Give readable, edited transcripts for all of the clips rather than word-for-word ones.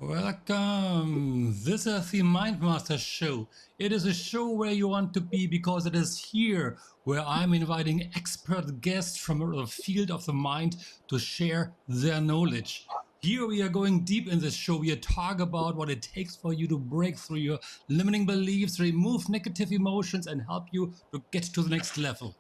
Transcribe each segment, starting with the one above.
Welcome. This is the Mindmaster Show. It is a show where you want to be because it is here where I'm inviting expert guests from the field of the mind to share their knowledge. Here we are going deep in this show. We talk about what it takes for you to break through your limiting beliefs, remove negative emotions, and help you to get to the next level.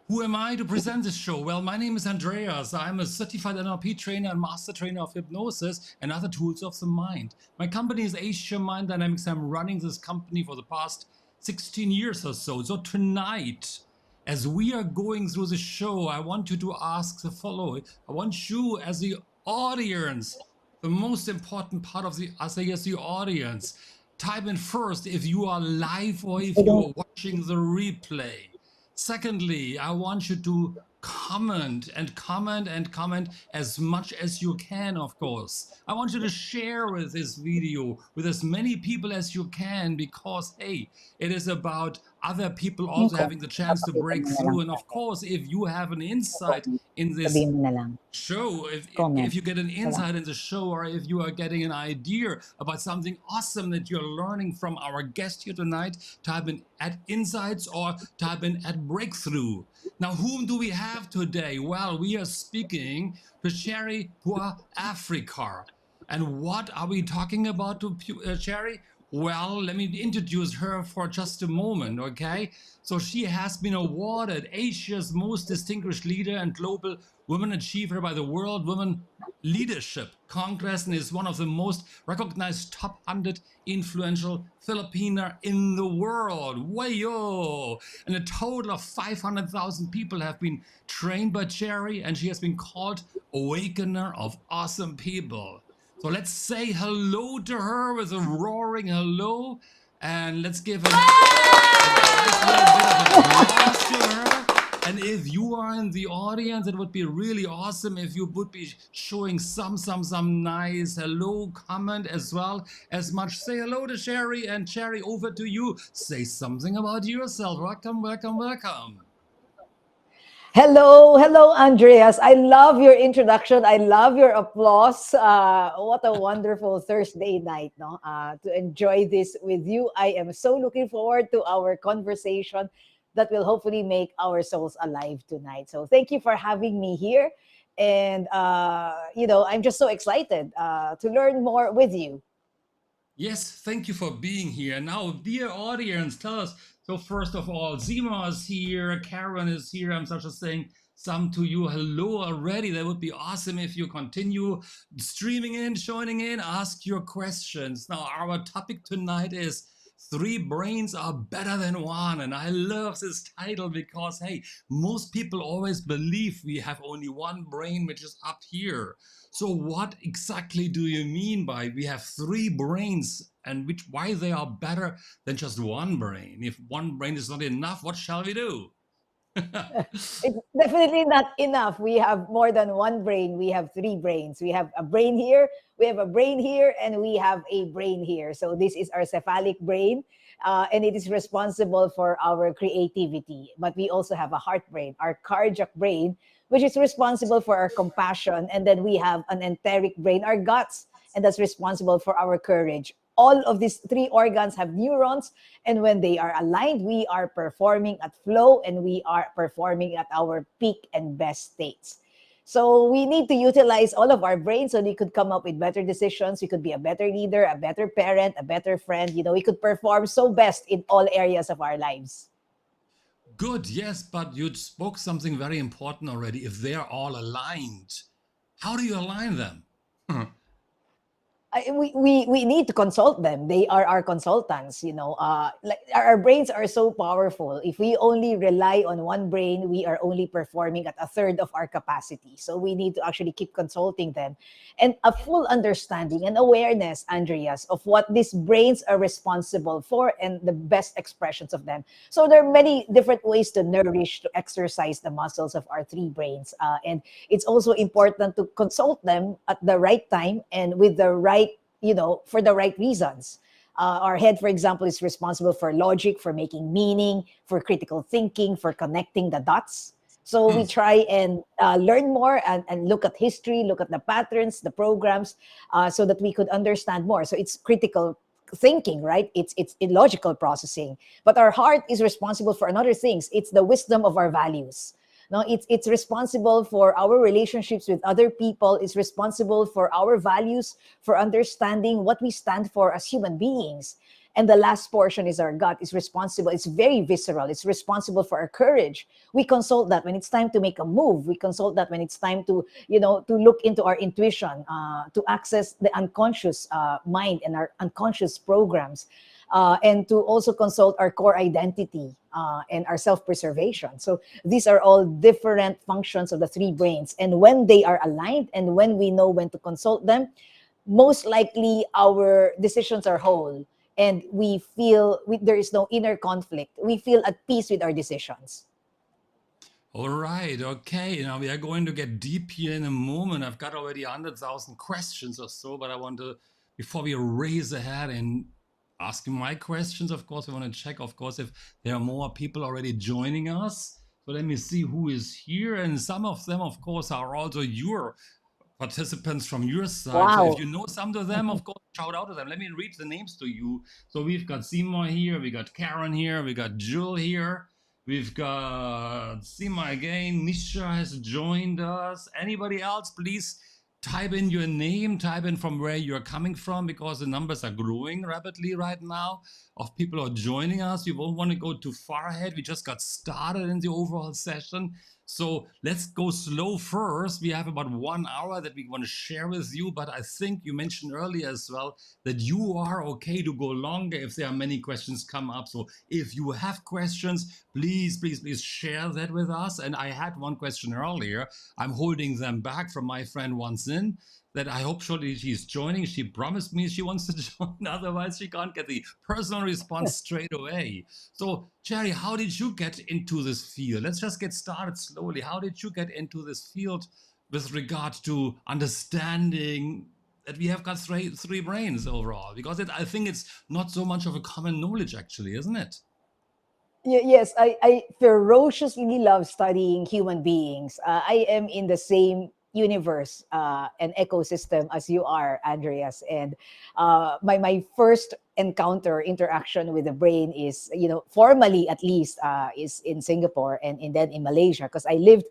Who am I to present this show? Well, my name is Andreas. I'm a certified NLP trainer and master trainer of hypnosis and other tools of the mind. My company is Asia Mind Dynamics. I'm running this company for the past 16 years or so. So tonight, as we are going through the show, I want you to ask the following. I want you as the audience, the most important part of the, as the audience, type in first if you are live or if you are watching the replay. Secondly, I want you to comment and comment and comment as much as you can, of course. I want you to share with this video with as many people as you can because, hey, it is about other people also having the chance to Papakita break mo na lang through. And sa of akin. course, if you have an Sa insight comment. in this Sabihin mo na lang. show, Comment. if you get an Wala. insight in the show, or if you are getting an idea about something awesome that you're learning from our guest here tonight, type in at insights or type in at breakthrough. Now, whom do we have today? Well, we are speaking to Sherry Pua Africa. And what are we talking about to Sherry? Well, let me introduce her for just a moment, okay? So she has been awarded Asia's most distinguished leader and global women achiever by the World Women Leadership Congress and is one of the most recognized top 100 influential Filipina in the world. Wayo! And a total of 500,000 people have been trained by Cherry, and she has been called Awakener of Awesome People. So let's say hello to her with a roaring hello, and let's give a nice little bit of applause to her. And if you are in the audience, it would be really awesome if you would be showing some nice hello comment as well as much. Say hello to Sherry, and Sherry, over to you. Say something about yourself. Welcome, welcome, welcome. Hello, Andreas. I love your introduction. I love your applause. What a wonderful Thursday night, no? To enjoy this with you. I am so looking forward to our conversation that will hopefully make our souls alive tonight. So thank you for having me here. And, I'm just so excited to learn more with you. Yes, thank you for being here. Now, dear audience, tell us. So, first of all, Zima is here, Karen is here. I'm such just saying some to you hello already. That would be awesome if you continue streaming in, joining in, ask your questions. Now, our topic tonight is three brains are better than one. And I love this title because, hey, most people always believe we have only one brain, which is up here. So what exactly do you mean by we have three brains and which why they are better than just one brain? If one brain is not enough, what shall we do? It's definitely not enough. We have more than one brain. We have three brains. We have a brain here, we have a brain here, and we have a brain here. So this is our cephalic brain, and it is responsible for our creativity. But we also have a heart brain, our cardiac brain, which is responsible for our compassion. And then we have an enteric brain, our guts, and that's responsible for our courage. All of these three organs have neurons, and when they are aligned, we are performing at flow and we are performing at our peak and best states. So we need to utilize all of our brains so we could come up with better decisions. We could be a better leader, a better parent, a better friend. We could perform so best in all areas of our lives. Good, yes, but you spoke something very important already. If they are all aligned, how do you align them? We need to consult them. They are our consultants. Like our brains are so powerful. If we only rely on one brain, we are only performing at a third of our capacity. So we need to actually keep consulting them, and a full understanding and awareness, Andreas, of what these brains are responsible for and the best expressions of them. So there are many different ways to nourish, to exercise the muscles of our three brains, and it's also important to consult them at the right time and with the right, for the right reasons. Our head, for example, is responsible for logic, for making meaning, for critical thinking, for connecting the dots. So Hmm. we try and learn more and look at history, look at the patterns, the programs, so that we could understand more. So it's critical thinking, right? It's illogical processing. But our heart is responsible for another things. It's the wisdom of our values. No, it's responsible for our relationships with other people. It's responsible for our values, for understanding what we stand for as human beings. And the last portion is our gut. Is responsible. It's very visceral. It's responsible for our courage. We consult that when it's time to make a move. We consult that when it's time to, to look into our intuition, to access the unconscious mind and our unconscious programs, and to also consult our core identity and our self-preservation. So these are all different functions of the three brains. And when they are aligned and when we know when to consult them, most likely our decisions are whole, and we feel there is no inner conflict. We feel at peace with our decisions. All right, okay. Now we are going to get deep here in a moment. I've got already 100,000 questions or so, but I want to, before we race ahead and asking my questions, of course, we want to check, of course, if there are more people already joining us. So let me see who is here. And some of them, of course, are also your participants from your side. So if Wow. you know some of them, of course, shout out to them. Let me read the names to you. So we've got Seymour here, we got Karen here, we got Jill here, we've got Sima again. Misha has joined us. Anybody else, please type in your name, type in from where you're coming from, because the numbers are growing rapidly right now of people who are joining us. You won't want to go too far ahead. We just got started in the overall session. So let's go slow first. We have about 1 hour that we want to share with you, but I think you mentioned earlier as well that you are okay to go longer if there are many questions come up. So if you have questions, please, please, please share that with us. And I had one question earlier. I'm holding them back from my friend once in that I hope surely she's joining. She promised me she wants to join, otherwise she can't get the personal response straight away. So, Jerry, how did you get into this field? Let's just get started slowly. How did you get into this field with regard to understanding that we have got three brains overall? Because I think it's not so much of a common knowledge, actually, isn't it? Yes, I ferociously love studying human beings. I am in the same universe and ecosystem as you are, Andreas. And my first interaction with the brain is, formally at least, is in Singapore and then in Malaysia, because I lived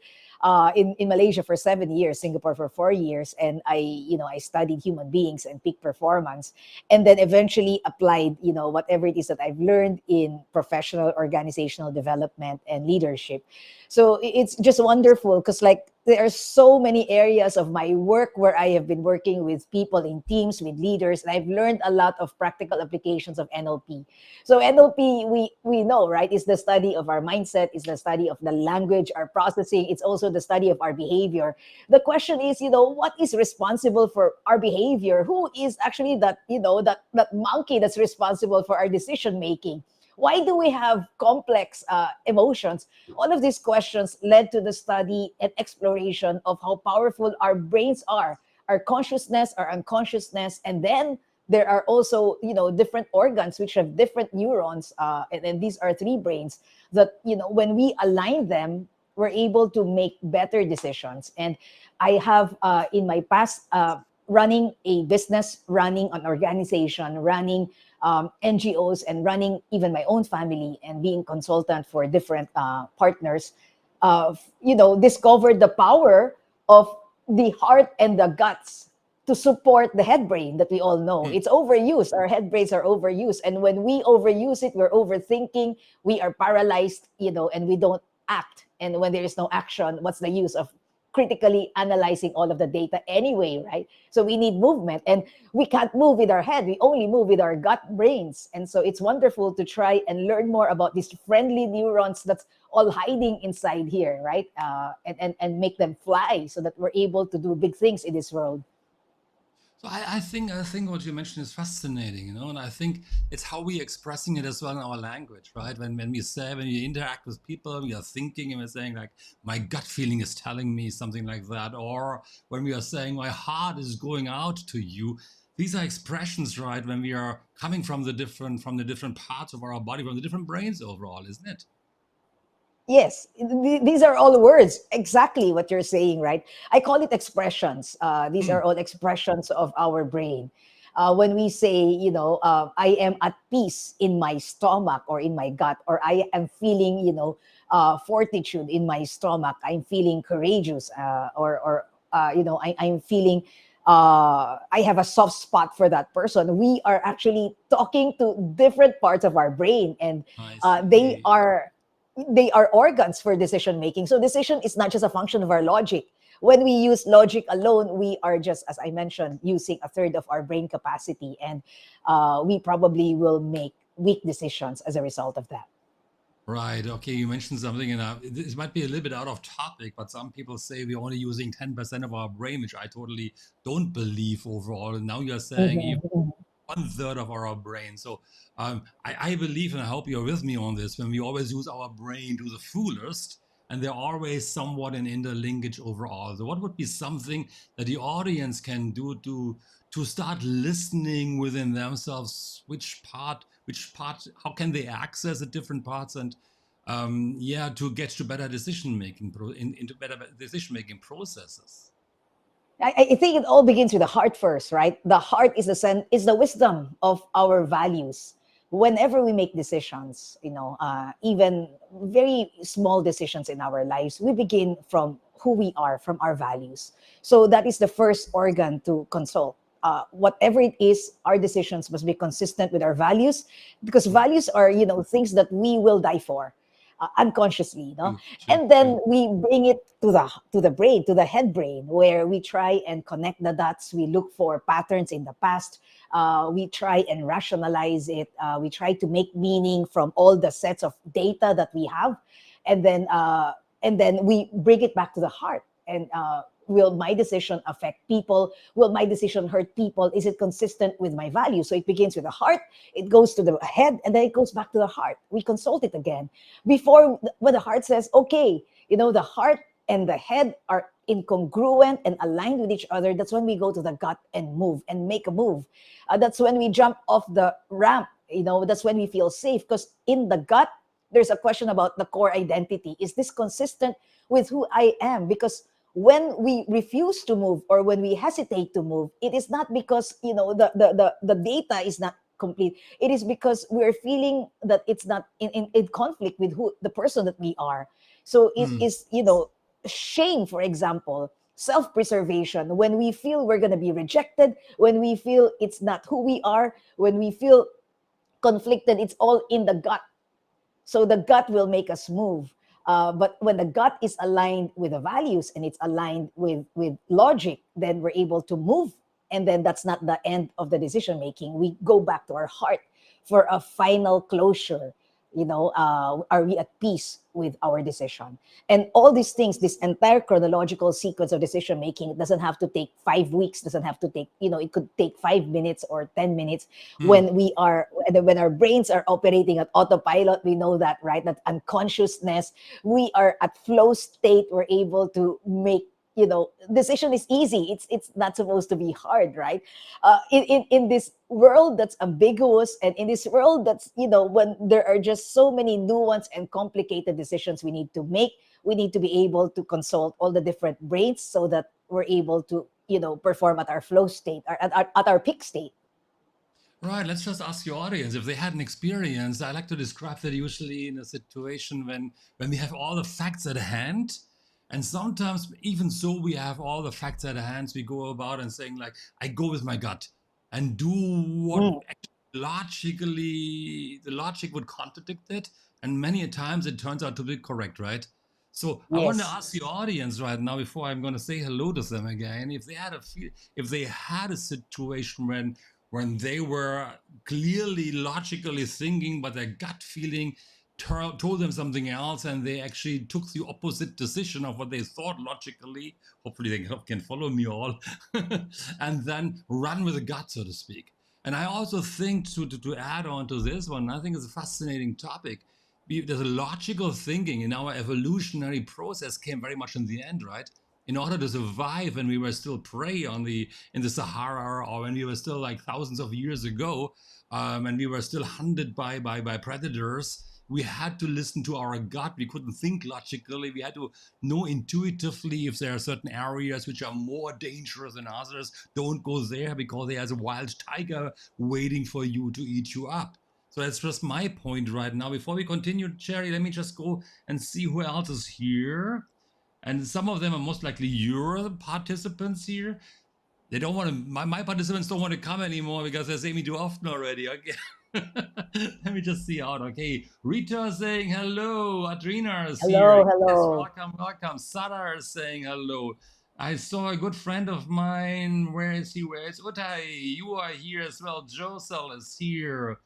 in Malaysia for 7 years, Singapore for 4 years, and I studied human beings and peak performance, and then eventually applied, whatever it is that I've learned in professional organizational development and leadership. So it's just wonderful because, like, there are so many areas of my work where I have been working with people in teams, with leaders, and I've learned a lot of practical applications of NLP. So NLP, we know, right, is the study of our mindset, is the study of the language, our processing. It's also the study of our behavior. The question is, what is responsible for our behavior? Who is actually that, that monkey that's responsible for our decision making? Why do we have complex emotions? All of these questions led to the study and exploration of how powerful our brains are, our consciousness, our unconsciousness, and then there are also, different organs which have different neurons, and these are three brains that, when we align them, we're able to make better decisions. And I have, in my past, running a business, running an organization, running NGOs, and running even my own family, and being consultant for different partners, discovered the power of the heart and the guts to support the head brain that we all know. Hmm. It's overused. Our head brains are overused. And when we overuse it, we're overthinking, we are paralyzed, and we don't act. And when there is no action, what's the use of critically analyzing all of the data anyway, right? So we need movement, and we can't move with our head. We only move with our gut brains. And so it's wonderful to try and learn more about these friendly neurons that's all hiding inside here, right? And make them fly so that we're able to do big things in this world. So I think what you mentioned is fascinating, and I think it's how we expressing it as well in our language, right? When we say, when we interact with people, we are thinking and we're saying like, my gut feeling is telling me something like that, or when we are saying my heart is going out to you. These are expressions, right? When we are coming from the different parts of our body, from the different brains overall, isn't it? Yes, these are all words, exactly what you're saying, right? I call it expressions. These are Mm, all expressions of our brain. When we say, I am at peace in my stomach or in my gut, or I am feeling, fortitude in my stomach, I'm feeling courageous, I'm feeling, I have a soft spot for that person. We are actually talking to different parts of our brain, and I uh, they see. are they are organs for decision making. So decision is not just a function of our logic. When we use logic alone, we are just, as I mentioned, using a third of our brain capacity, and we probably will make weak decisions as a result of that. Right. Okay. You mentioned something, and this might be a little bit out of topic, but some people say we're only using 10% of our brain, which I totally don't believe overall. And now you're saying even Mhm. one third of our brain. So I believe, and I hope you're with me on this, when we always use our brain to the fullest, and they're always somewhat an interlinkage overall. So what would be something that the audience can do to start listening within themselves? Which part, how can they access the different parts and yeah, to get to better decision making, into better decision making processes? I think it all begins with the heart first, right? The heart is is the wisdom of our values. Whenever we make decisions, even very small decisions in our lives, we begin from who we are, from our values. So that is the first organ to consult. Whatever it is, our decisions must be consistent with our values, because True, values are, things that we will die for, unconsciously, true, true, and then true. we bring it to the brain, to the head brain, where we try and connect the dots. We look for patterns in the past. We try and rationalize it. We try to make meaning from all the sets of data that we have, and then we bring it back to the heart. And will my decision affect people? Will my decision hurt people? Is it consistent with my values? So it begins with the heart, it goes to the head, and then it goes back to the heart. We consult it again before, when the heart says, okay, the heart and the head are incongruent and aligned with each other. That's when we go to the gut and move and make a move. That's when we jump off the ramp. That's when we feel safe, because in the gut, there's a question about the core identity. Is this consistent with who I am? Because when we refuse to move, or when we hesitate to move, it is not because the data is not complete. It is because we're feeling that it's not in conflict with who the person that we are. So it Mm. is, shame, for example, self-preservation. When we feel we're going to be rejected, when we feel it's not who we are, when we feel conflicted, it's all in the gut. So the gut will make us move. But when the gut is aligned with the values, and it's aligned with logic, then we're able to move. And then that's not the end of the decision making. We go back to our heart for a final closure. Are we at peace with our decision? And all these things, this entire chronological sequence of decision making, it doesn't have to take 5 weeks, doesn't have to take, it could take 5 minutes or 10 minutes. Mm. When our brains are operating at autopilot, we know that, right? That unconsciousness, we are at flow state, we're able to make, decision is easy. It's not supposed to be hard, right? In this world that's ambiguous, and in this world that's, when there are just so many nuanced and complicated decisions we need to make, we need to be able to consult all the different brains, so that we're able to, perform at our flow state, or at our peak state. Right, let's just ask your audience if they had an experience. I like to describe that usually in a situation when we have all the facts at hand, and sometimes even so we have all the facts at hand, we go about and saying like, I go with my gut and do what Mm, logically the logic would contradict it, and many a times it turns out to be correct, right? So I want to yes. ask the audience right now before I'm going to say hello to them again, if they had if they had a situation when they were clearly logically thinking, but their gut feeling told them something else, and they actually took the opposite decision of what they thought logically. Hopefully, they can follow me all, and then run with the gut, so to speak. And I also think to add on to this one, I think it's a fascinating topic. There's a logical thinking in our evolutionary process came very much in the end, right? In order to survive when we were still prey in the Sahara, or when we were still like thousands of years ago, and we were still hunted by predators. we had to listen to our gut. We couldn't think logically. We had to know intuitively if there are certain areas which are more dangerous than others. Don't go there because there's a wild tiger waiting for you to eat you up. So that's just my point right now. Before we continue, Cherry, let me just go and see who else is here. And some of them are most likely your participants here. They don't want to, my participants don't want to come anymore because they say me too often already. Okay. Let me just see out. Okay. Rita saying hello. Adrina is here. Hello, Yes, hello. welcome, welcome. Sada is saying hello. I saw a good friend of mine. Where is he? Where is Utai? You are here as well. Josel is here.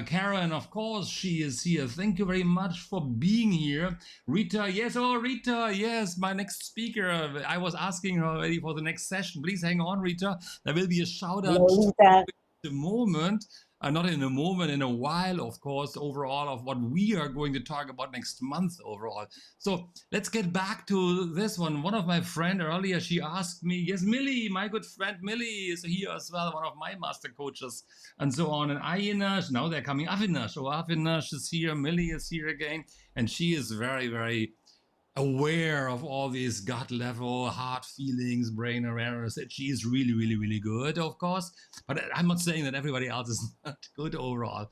Karen, of course, she is here. Thank you very much for being here. Rita, yes, oh, Rita, yes, my next speaker. I was asking her already for the next session. Please hang on, Rita. There will be a shout Hello, out Lita. the moment, not in a moment, in a while, of course, overall of what we are going to talk about next month overall. So let's get back to this one. One of my friend earlier, she asked me, yes, Millie, my good friend Millie is here as well, one of my master coaches and so on. And Ayinash, now they're coming. Avinash, oh, Avinash is here. Millie is here again. And she is very, very aware of all these gut level heart feelings, brain awareness. That she is really, really, really good, of course, but I'm not saying that everybody else is not good overall.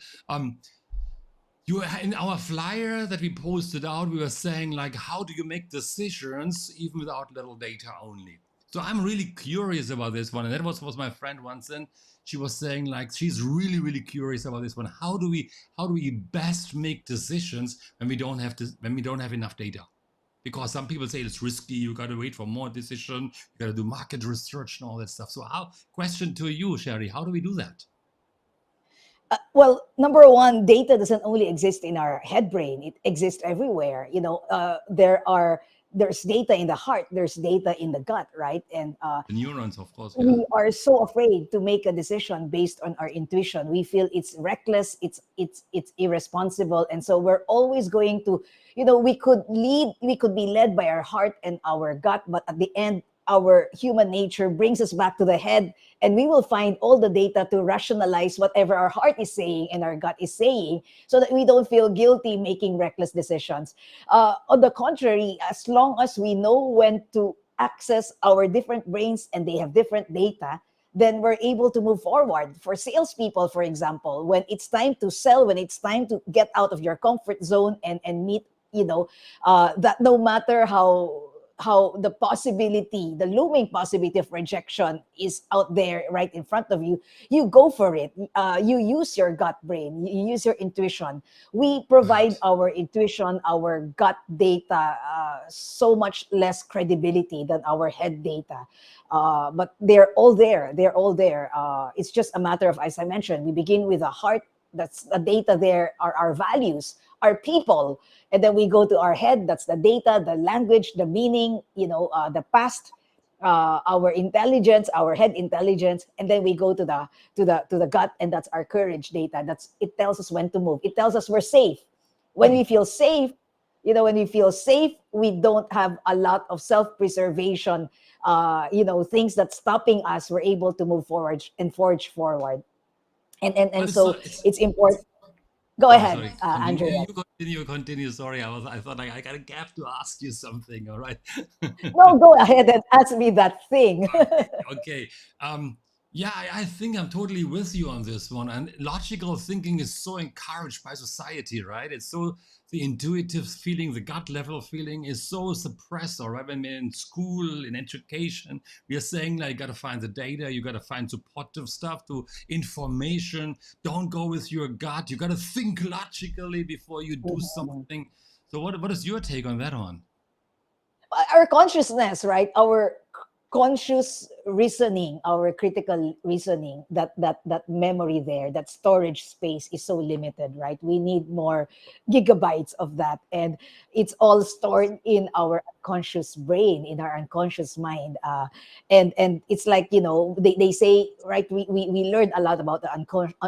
You in our flyer that we posted out, we were saying like, how do you make decisions even without little data only? So I'm really curious about this one, and that was my friend once, and she was saying like she's really, really curious about this one. How do we best make decisions when we don't have enough data? Because some people say it's risky, you got to wait for more decision, you got to do market research and all that stuff. So question to you, Sherry, how do we do that? Well, number one, data doesn't only exist in our head brain; it exists everywhere. There's data in the heart, there's data in the gut, right? And The neurons, of course, yeah. we are so afraid to make a decision based on our intuition. We feel it's reckless, it's irresponsible, and so we're always going to, we could be led by our heart and our gut, but at the end, our human nature brings us back to the head, and we will find all the data to rationalize whatever our heart is saying and our gut is saying, so that we don't feel guilty making reckless decisions. On the contrary, as long as we know when to access our different brains and they have different data, then we're able to move forward. For salespeople, for example, when it's time to sell, when it's time to get out of your comfort zone and meet, that no matter how the looming possibility of rejection is out there right in front of you, you go for it. You use your gut brain, you use your intuition. We provide Right. our intuition, our gut data, so much less credibility than our head data. But they're all there. They're all there. It's just a matter of, as I mentioned, we begin with the heart. That's the data. There are our values, our people, and then we go to our head. That's the data, the language, the meaning, the past, our intelligence, our head intelligence, and then we go to the gut, and that's our courage data. It tells us when to move. It tells us we're safe. When we feel safe, we don't have a lot of self-preservation, things that's stopping us. We're able to move forward and forge forward, and But it's so not, it's, it's important. Go ahead, sorry, continue. Andrea. You continue. Sorry, I thought like I gotta have to ask you something. All right. No, go ahead and ask me that thing. Okay. Yeah, I think I'm totally with you on this one. And logical thinking is so encouraged by society, right? It's so the intuitive feeling, the gut level feeling is so suppressed, all right? When we're in school, in education, we are saying like you gotta find the data, you gotta find supportive stuff to information. Don't go with your gut. You gotta think logically before you do something. So what is your take on that one? Our consciousness, right? Our conscious reasoning, our critical reasoning, that memory there, that storage space is so limited, right? We need more gigabytes of that, and it's all stored in our unconscious brain, in our unconscious mind. And it's like, they say, right? We learned a lot about the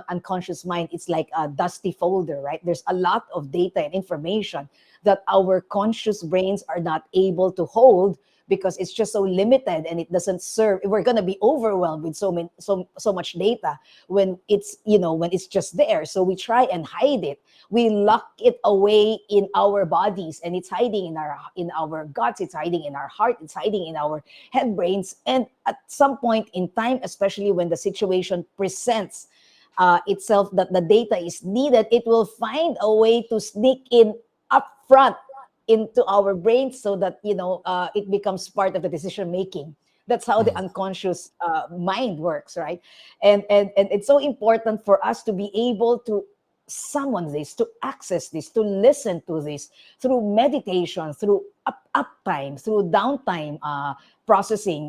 unconscious mind. It's like a dusty folder, right? There's a lot of data and information that our conscious brains are not able to hold, because it's just so limited and it doesn't serve. We're going to be overwhelmed with so much data when it's, when it's just there. So we try and hide it. We lock it away in our bodies, and it's hiding in our guts, it's hiding in our heart, it's hiding in our head brains. And at some point in time, especially when the situation presents itself that the data is needed, it will find a way to sneak in up front into our brains, so that it becomes part of the decision making. That's how the Mm. unconscious mind works, right? And it's so important for us to be able to summon this, to access this, to listen to this through meditation, through uptime, through downtime processing,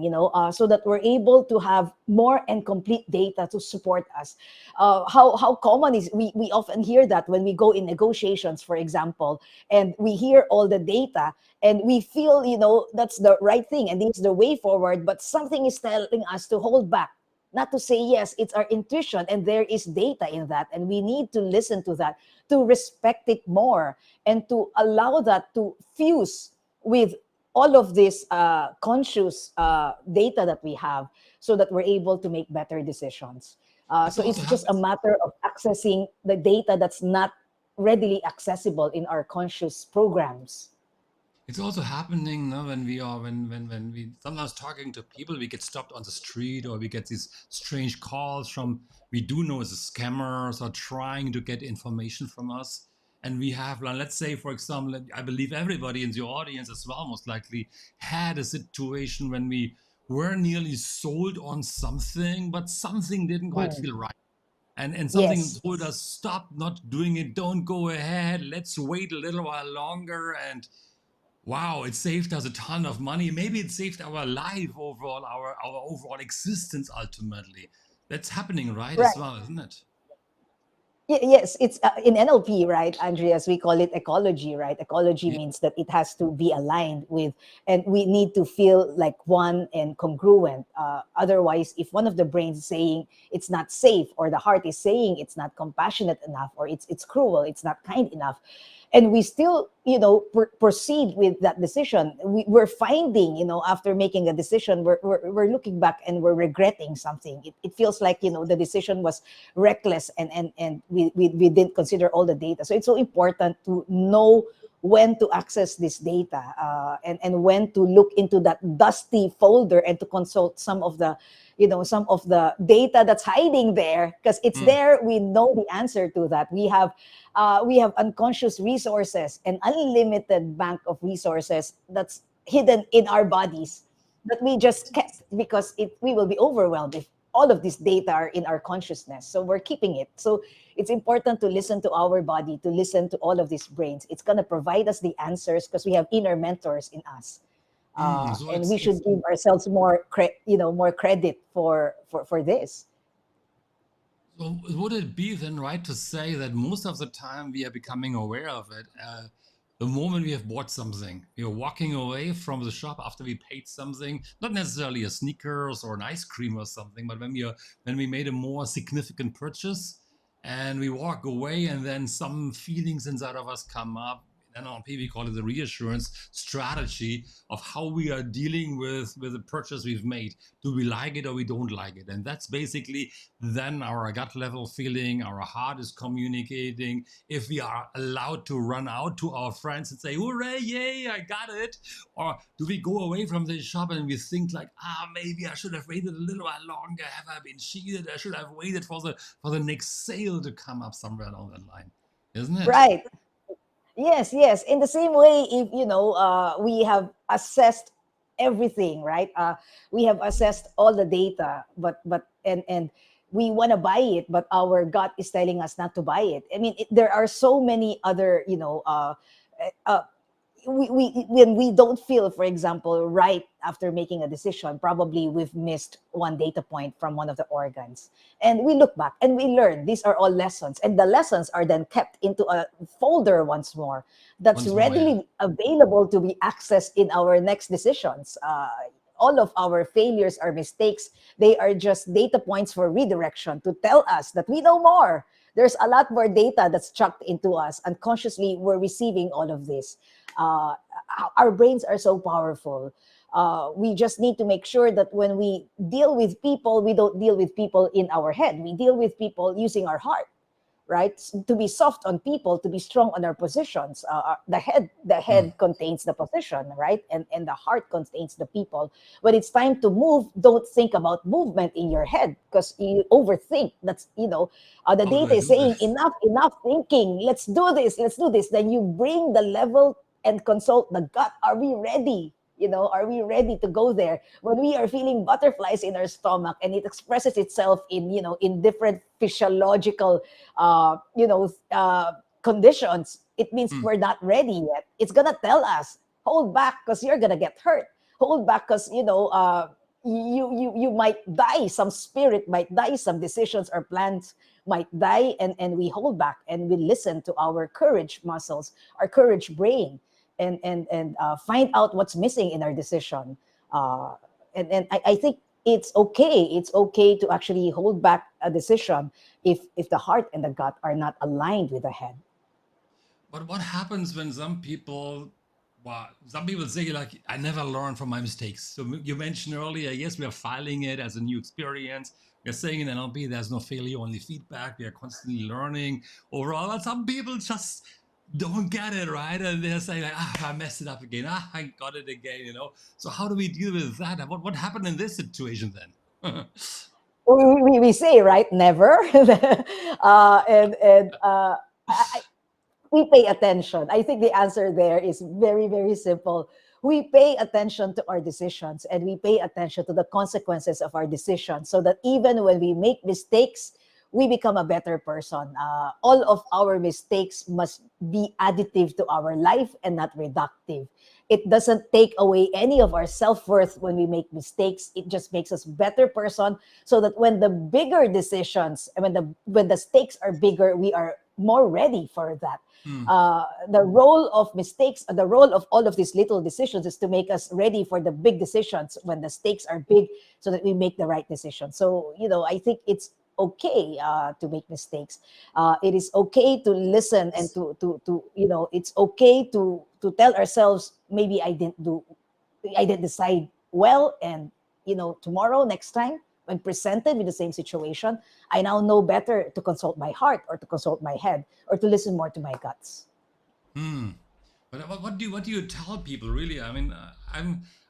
so that we're able to have more and complete data to support us. How common is, we often hear that when we go in negotiations, for example, and we hear all the data, and we feel, that's the right thing and this is the way forward, but something is telling us to hold back, not to say yes. It's our intuition, and there is data in that, and we need to listen to that, to respect it more, and to allow that to fuse with all of this conscious data that we have, so that we're able to make better decisions. It's So also it's just a happens. matter of accessing the data that's not readily accessible in our conscious programs. It's also happening, no, when we are when we sometimes talking to people, we get stopped on the street, or we get these strange calls from we do know it's scammers or trying to get information from us. And we have, like, let's say, for example, I believe everybody in the audience as well, most likely, had a situation when we were nearly sold on something, but something didn't quite Mm. feel right. And something Yes. told us, stop not doing it, don't go ahead, let's wait a little while longer. And wow, it saved us a ton of money. Maybe it saved our life overall, our overall existence ultimately. That's happening, right, as Right. well, isn't it? Yes, it's in NLP, right, Andreas? We call it ecology, right? Ecology Yeah. means that it has to be aligned with, and we need to feel like one and congruent. Otherwise, if one of the brains is saying it's not safe, or the heart is saying it's not compassionate enough, or it's cruel, it's not kind enough, and we still, proceed with that decision, we're finding, after making a decision, we're looking back and we're regretting something. It feels like, the decision was reckless, and we didn't consider all the data. So it's so important to know when to access this data, and when to look into that dusty folder and to consult some of the data that's hiding there, because it's Mm. there. We know the answer to that. We have unconscious resources, an unlimited bank of resources that's hidden in our bodies, that we just kept because we will be overwhelmed if all of these data are in our consciousness. So we're keeping it. So it's important to listen to our body, to listen to all of these brains. It's going to provide us the answers because we have inner mentors in us. Mm. So And it's we it's should give ourselves more credit for this. so would it be then right to say that most of the time we are becoming aware of it the moment we have bought something? We are walking away from the shop after we paid something, not necessarily a sneakers or an ice cream or something, but when we made a more significant purchase, and we walk away, and then some feelings inside of us come up. In NLP, we call it the reassurance strategy of how we are dealing with the purchase we've made. Do we like it or we don't like it? And that's basically then our gut level feeling, our heart is communicating. If we are allowed to run out to our friends and say, hooray, yay, I got it. Or do we go away from the shop and we think like, maybe I should have waited a little while longer. Have I been cheated? I should have waited for the next sale to come up somewhere along that line. Isn't it? Right. Yes, yes. In the same way, if we have assessed everything, right? We have assessed all the data, but we want to buy it, but our gut is telling us not to buy it. I mean, there are so many other, uh, when we don't feel, for example, right after making a decision, probably we've missed one data point from one of the organs, and we look back and we learn. These are all lessons, and the lessons are then kept into a folder once more, that's Once more, yeah. readily available to be accessed in our next decisions. All of our failures or mistakes, they are just data points for redirection to tell us that we know more. There's a lot more data that's chucked into us. Unconsciously, we're receiving all of this. uh, our brains are so powerful. We just need to make sure that when we deal with people, we don't deal with people in our head. We deal with people using our heart, right? To be soft on people, to be strong on our positions. The head contains the position, right? And the heart contains the people. When it's time to move, don't think about movement in your head because you overthink. That's, the How do data I is do saying this? enough thinking. Let's do this. Then you bring the level and consult the gut. Are we ready? Are we ready to go there? When we are feeling butterflies in our stomach and it expresses itself in different physiological conditions, it means Hmm. we're not ready yet. It's gonna tell us, hold back because you're gonna get hurt. Hold back because you might die. Some spirit might die. Some decisions or plans might die, and we hold back and we listen to our courage muscles, our courage brain, and find out what's missing in our decision. Uh, and I think it's okay. It's okay to actually hold back a decision if the heart and the gut are not aligned with the head. But what happens when some people say like, I never learn from my mistakes. So you mentioned earlier, yes, we are filing it as a new experience. We're saying in NLP, there's no failure, only feedback. We are constantly learning overall. But some people just don't get it, right? And they're saying like, I messed it up again. I got it again. So how do we deal with that? And what happened in this situation then? We say, right, never. And we pay attention. I think the answer there is very, very simple. We pay attention to our decisions and we pay attention to the consequences of our decisions so that even when we make mistakes, we become a better person. All of our mistakes must be additive to our life and not reductive. It doesn't take away any of our self-worth when we make mistakes. It just makes us better person so that when the bigger decisions, when the stakes are bigger, we are more ready for that. Hmm. The role of mistakes, the role of all of these little decisions is to make us ready for the big decisions when the stakes are big so that we make the right decision. So, I think it's okay to make mistakes. It is okay to listen and it's okay to tell ourselves, maybe I didn't decide well. And, tomorrow, next time, when presented with the same situation, I now know better to consult my heart or to consult my head or to listen more to my guts. Hmm. But what do you tell people really? I mean,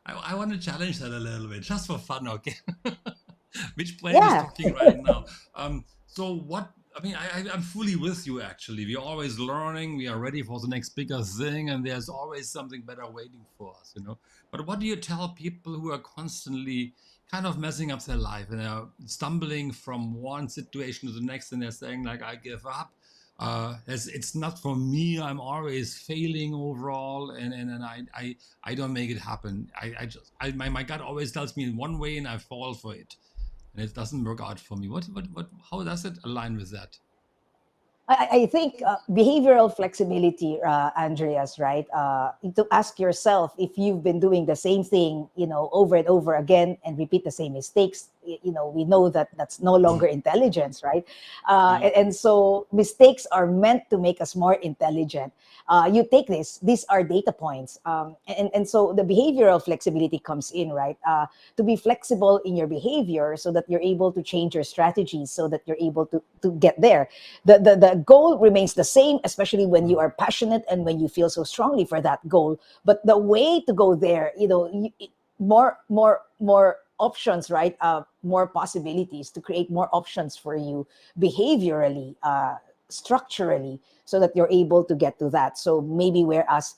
I want to challenge that a little bit just for fun, okay? Which brain is Yeah. talking right now? So what? I mean, I'm fully with you. Actually, we're always learning. We are ready for the next bigger thing, and there's always something better waiting for us. But what do you tell people who are constantly kind of messing up their life and are stumbling from one situation to the next, and they're saying like, "I give up." As it's not for me. I'm always failing overall, and I don't make it happen. My gut always tells me in one way, and I fall for it, and it doesn't work out for me. What how does it align with that? I think behavioral flexibility, Andreas, right? To ask yourself if you've been doing the same thing, over and over again and repeat the same mistakes. We know that that's no longer intelligence, right? Yeah. And so mistakes are meant to make us more intelligent. You take this; these are data points, and so the behavioral flexibility comes in, right? To be flexible in your behavior so that you're able to change your strategies so that you're able to get there. The goal remains the same, especially when you Mm. are passionate and when you feel so strongly for that goal. But the way to go there, more options, right? More possibilities to create more options for you behaviorally, structurally, so that you're able to get to that. So maybe whereas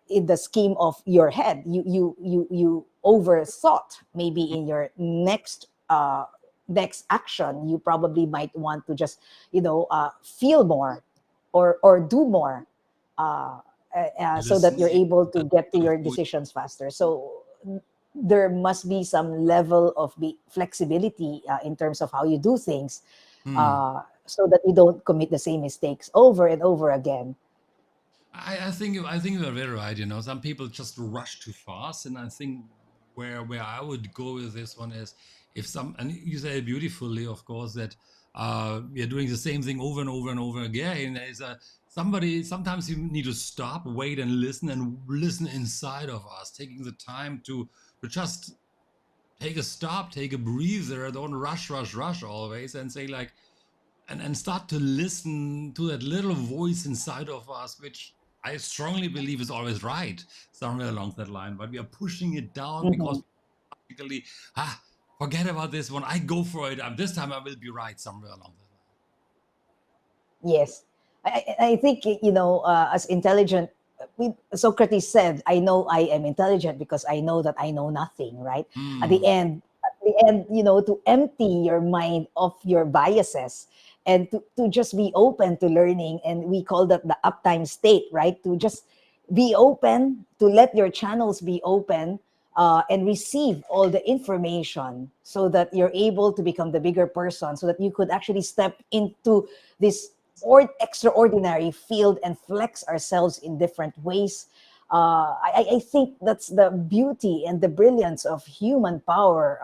in the scheme of your head, you overthought, maybe in your next action, you probably might want to just feel more or do more, uh, so that you're Listening. able to get to Good your point. decisions faster. So there must be some level of flexibility in terms of how you do things, Hmm. so that you don't commit the same mistakes over and over again. I think you're very right. Some people just rush too fast, and I think where I would go with this one is if some and you say beautifully, of course, that we are doing the same thing over and over and over again. There's sometimes you need to stop, wait, and listen inside of us, taking the time to just take a stop, take a breather, don't rush always, and say like, and start to listen to that little voice inside of us, which I strongly believe is always right, somewhere along that line, but we are pushing it down Mhm. because basically, forget about this one. I go for it. This time I will be right somewhere along that line. Yes, I think as intelligent, Socrates said, "I know I am intelligent because I know that I know nothing." Right? Hmm. At the end, to empty your mind of your biases and to just be open to learning, and we call that the uptime state, right? To just be open, to let your channels be open, and receive all the information so that you're able to become the bigger person, so that you could actually step into this or extraordinary field and flex ourselves in different ways. I think that's the beauty and the brilliance of human power,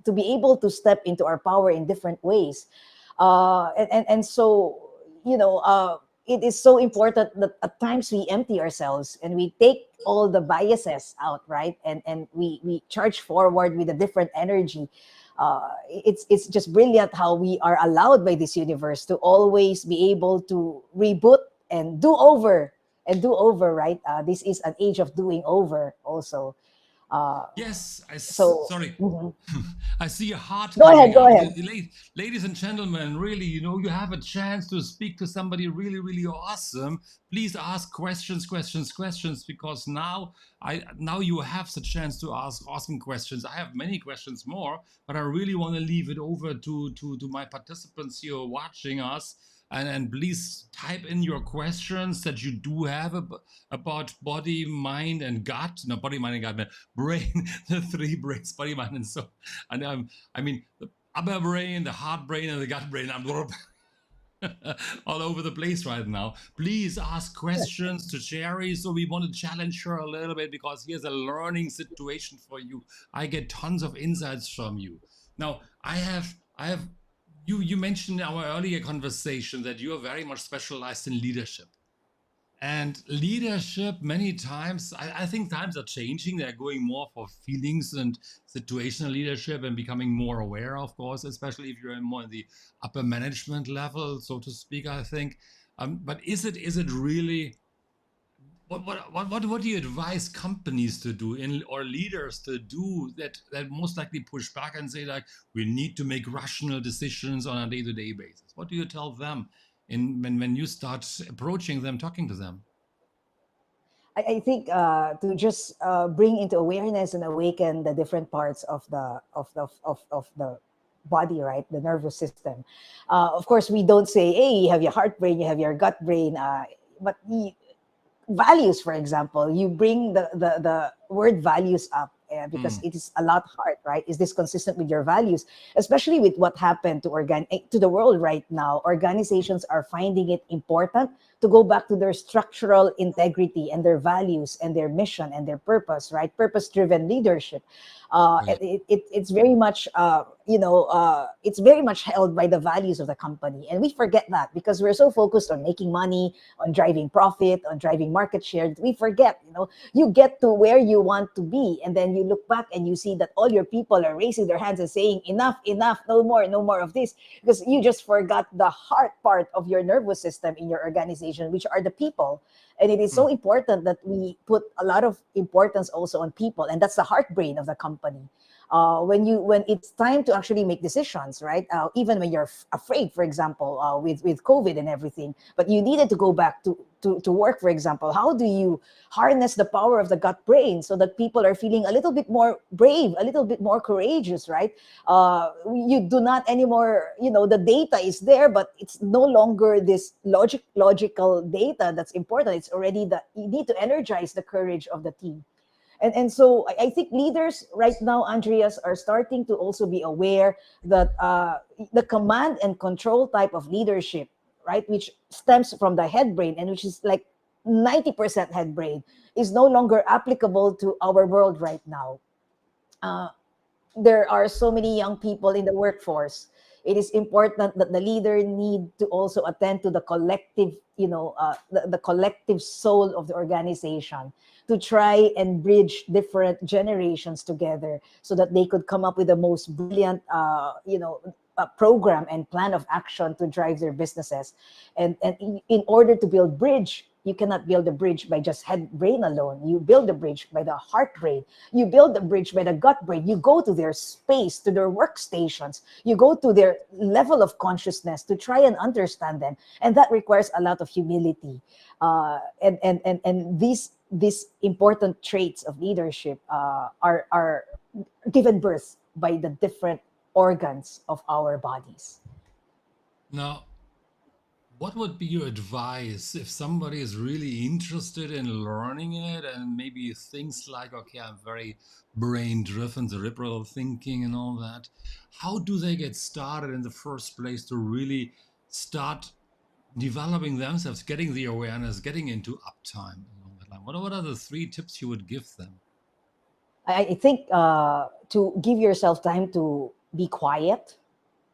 to be able to step into our power in different ways. And so, it is so important that at times we empty ourselves and we take all the biases out, right? And we charge forward with a different energy. It's just brilliant how we are allowed by this universe to always be able to reboot and do over, right? This is an age of doing over also. Uh, Yes, so sorry. mhm. I see a heart Go ahead, coming go up. ahead. Ladies and gentlemen, really, you have a chance to speak to somebody really, really awesome. Please ask questions, because now you have the chance to ask awesome questions. I have many questions more, but I really want to leave it over to my participants here watching us. And please type in your questions that you do have about body, mind, and gut. No, body, mind, and gut, but brain, the three brains, body, mind, and soul. And I mean, the upper brain, the heart brain, and the gut brain. I'm all over the place right now. Please ask questions to Sherry. So we want to challenge her a little bit, because here's a learning situation for you. I get tons of insights from you. Now, I have you mentioned in our earlier conversation that you are very much specialized in leadership. And leadership, many times, I think times are changing. They're going more for feelings and situational leadership, and becoming more aware, of course, especially if you're in more in the upper management level, so to speak, I think. But is it really what do you advise companies to do or leaders to do that most likely push back and say like, we need to make rational decisions on a day-to-day basis? What do you tell them when you start approaching them, talking to them? I think to just bring into awareness and awaken the different parts of the body, right? The nervous system. Of course, we don't say, "Hey, you have your heart brain, you have your gut brain," but values, for example, you bring the word values up, because Mm. it is a lot hard, right? Is this consistent with your values, especially with what happened to the world right now? Organizations are finding it important to go back to their structural integrity and their values and their mission and their purpose, right? Purpose driven leadership. Oh, yeah. It's very much it's very much held by the values of the company, and we forget that because we're so focused on making money, on driving profit, on driving market share. We forget, you get to where you want to be, and then you look back and you see that all your people are raising their hands and saying, enough, enough, no more, no more of this, because you just forgot the heart part of your nervous system in your organization, which are the people. And it is so Mm. important that we put a lot of importance also on people, and that's the heart brain of the company. When it's time to actually make decisions, right? Even when you're afraid, for example, with COVID and everything, but you needed to go back to work, for example. How do you harness the power of the gut brain so that people are feeling a little bit more brave, a little bit more courageous, right? You do not anymore, the data is there, but it's no longer this logical data that's important. It's already you need to energize the courage of the team. And so I think leaders right now, Andreas, are starting to also be aware that the command and control type of leadership, right, which stems from the head brain and which is like 90% head brain, is no longer applicable to our world right now. Uh, there are so many young people in the workforce. it is important that the leader need to also attend to the collective, the collective soul of the organization, to try and bridge different generations together so that they could come up with the most brilliant, program and plan of action to drive their businesses. And in order to build bridge, you cannot build a bridge by just head brain alone. You build the bridge by the heart brain. You build the bridge by the gut brain. You go to their space, to their workstations. You go to their level of consciousness to try and understand them. And that requires a lot of humility. And these important traits of leadership are given birth by the different organs of our bodies. Now, what would be your advice if somebody is really interested in learning it and maybe thinks like, okay, I'm very brain driven, cerebral thinking and all that? How do they get started in the first place to really start developing themselves, getting the awareness, getting into uptime along that line? What are the 3 tips you would give them? I think to give yourself time be quiet,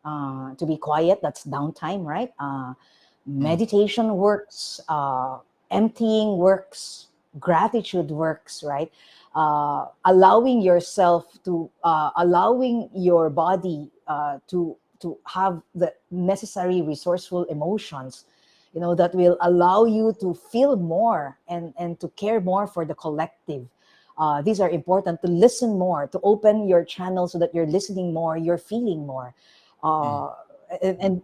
to be quiet, that's downtime, right? Mm, Meditation works, emptying works, gratitude works, right? Allowing yourself to, allowing your body to have the necessary resourceful emotions, that will allow you to feel more and to care more for the collective. These are important, to listen more, to open your channel so that you're listening more, you're feeling more. mm, uh,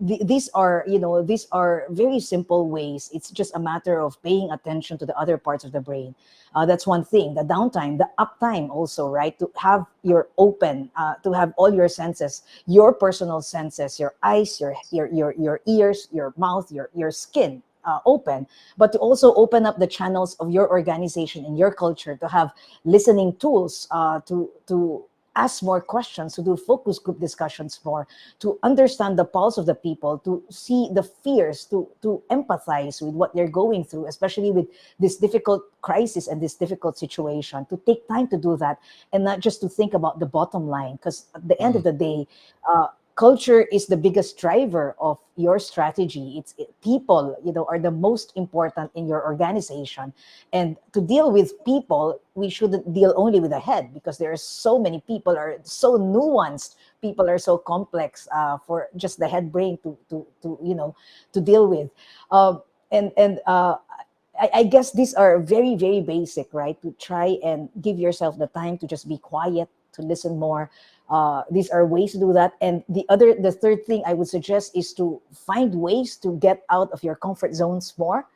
these are very simple ways. It's just a matter of paying attention to the other parts of the brain. That's one thing. The downtime, the uptime also, right? To have your open, to have all your senses, your personal senses, your eyes, your ears, your mouth, your skin, open, but to also open up the channels of your organization and your culture, to have listening tools, to ask more questions, to do focus group discussions more, to understand the pulse of the people, to see the fears, to empathize with what they're going through, especially with this difficult crisis and this difficult situation, to take time to do that, and not just to think about the bottom line. Because at the end of mm, the day, culture is the biggest driver of your strategy. People, are the most important in your organization. And to deal with people, we shouldn't deal only with the head, because there are so many people, are so nuanced, people are so complex, for just the head brain to deal with. And I guess these are very, very basic, right? To try and give yourself the time to just be quiet, to listen more. These are ways to do that. And the third thing I would suggest is to find ways to get out of your comfort zones more,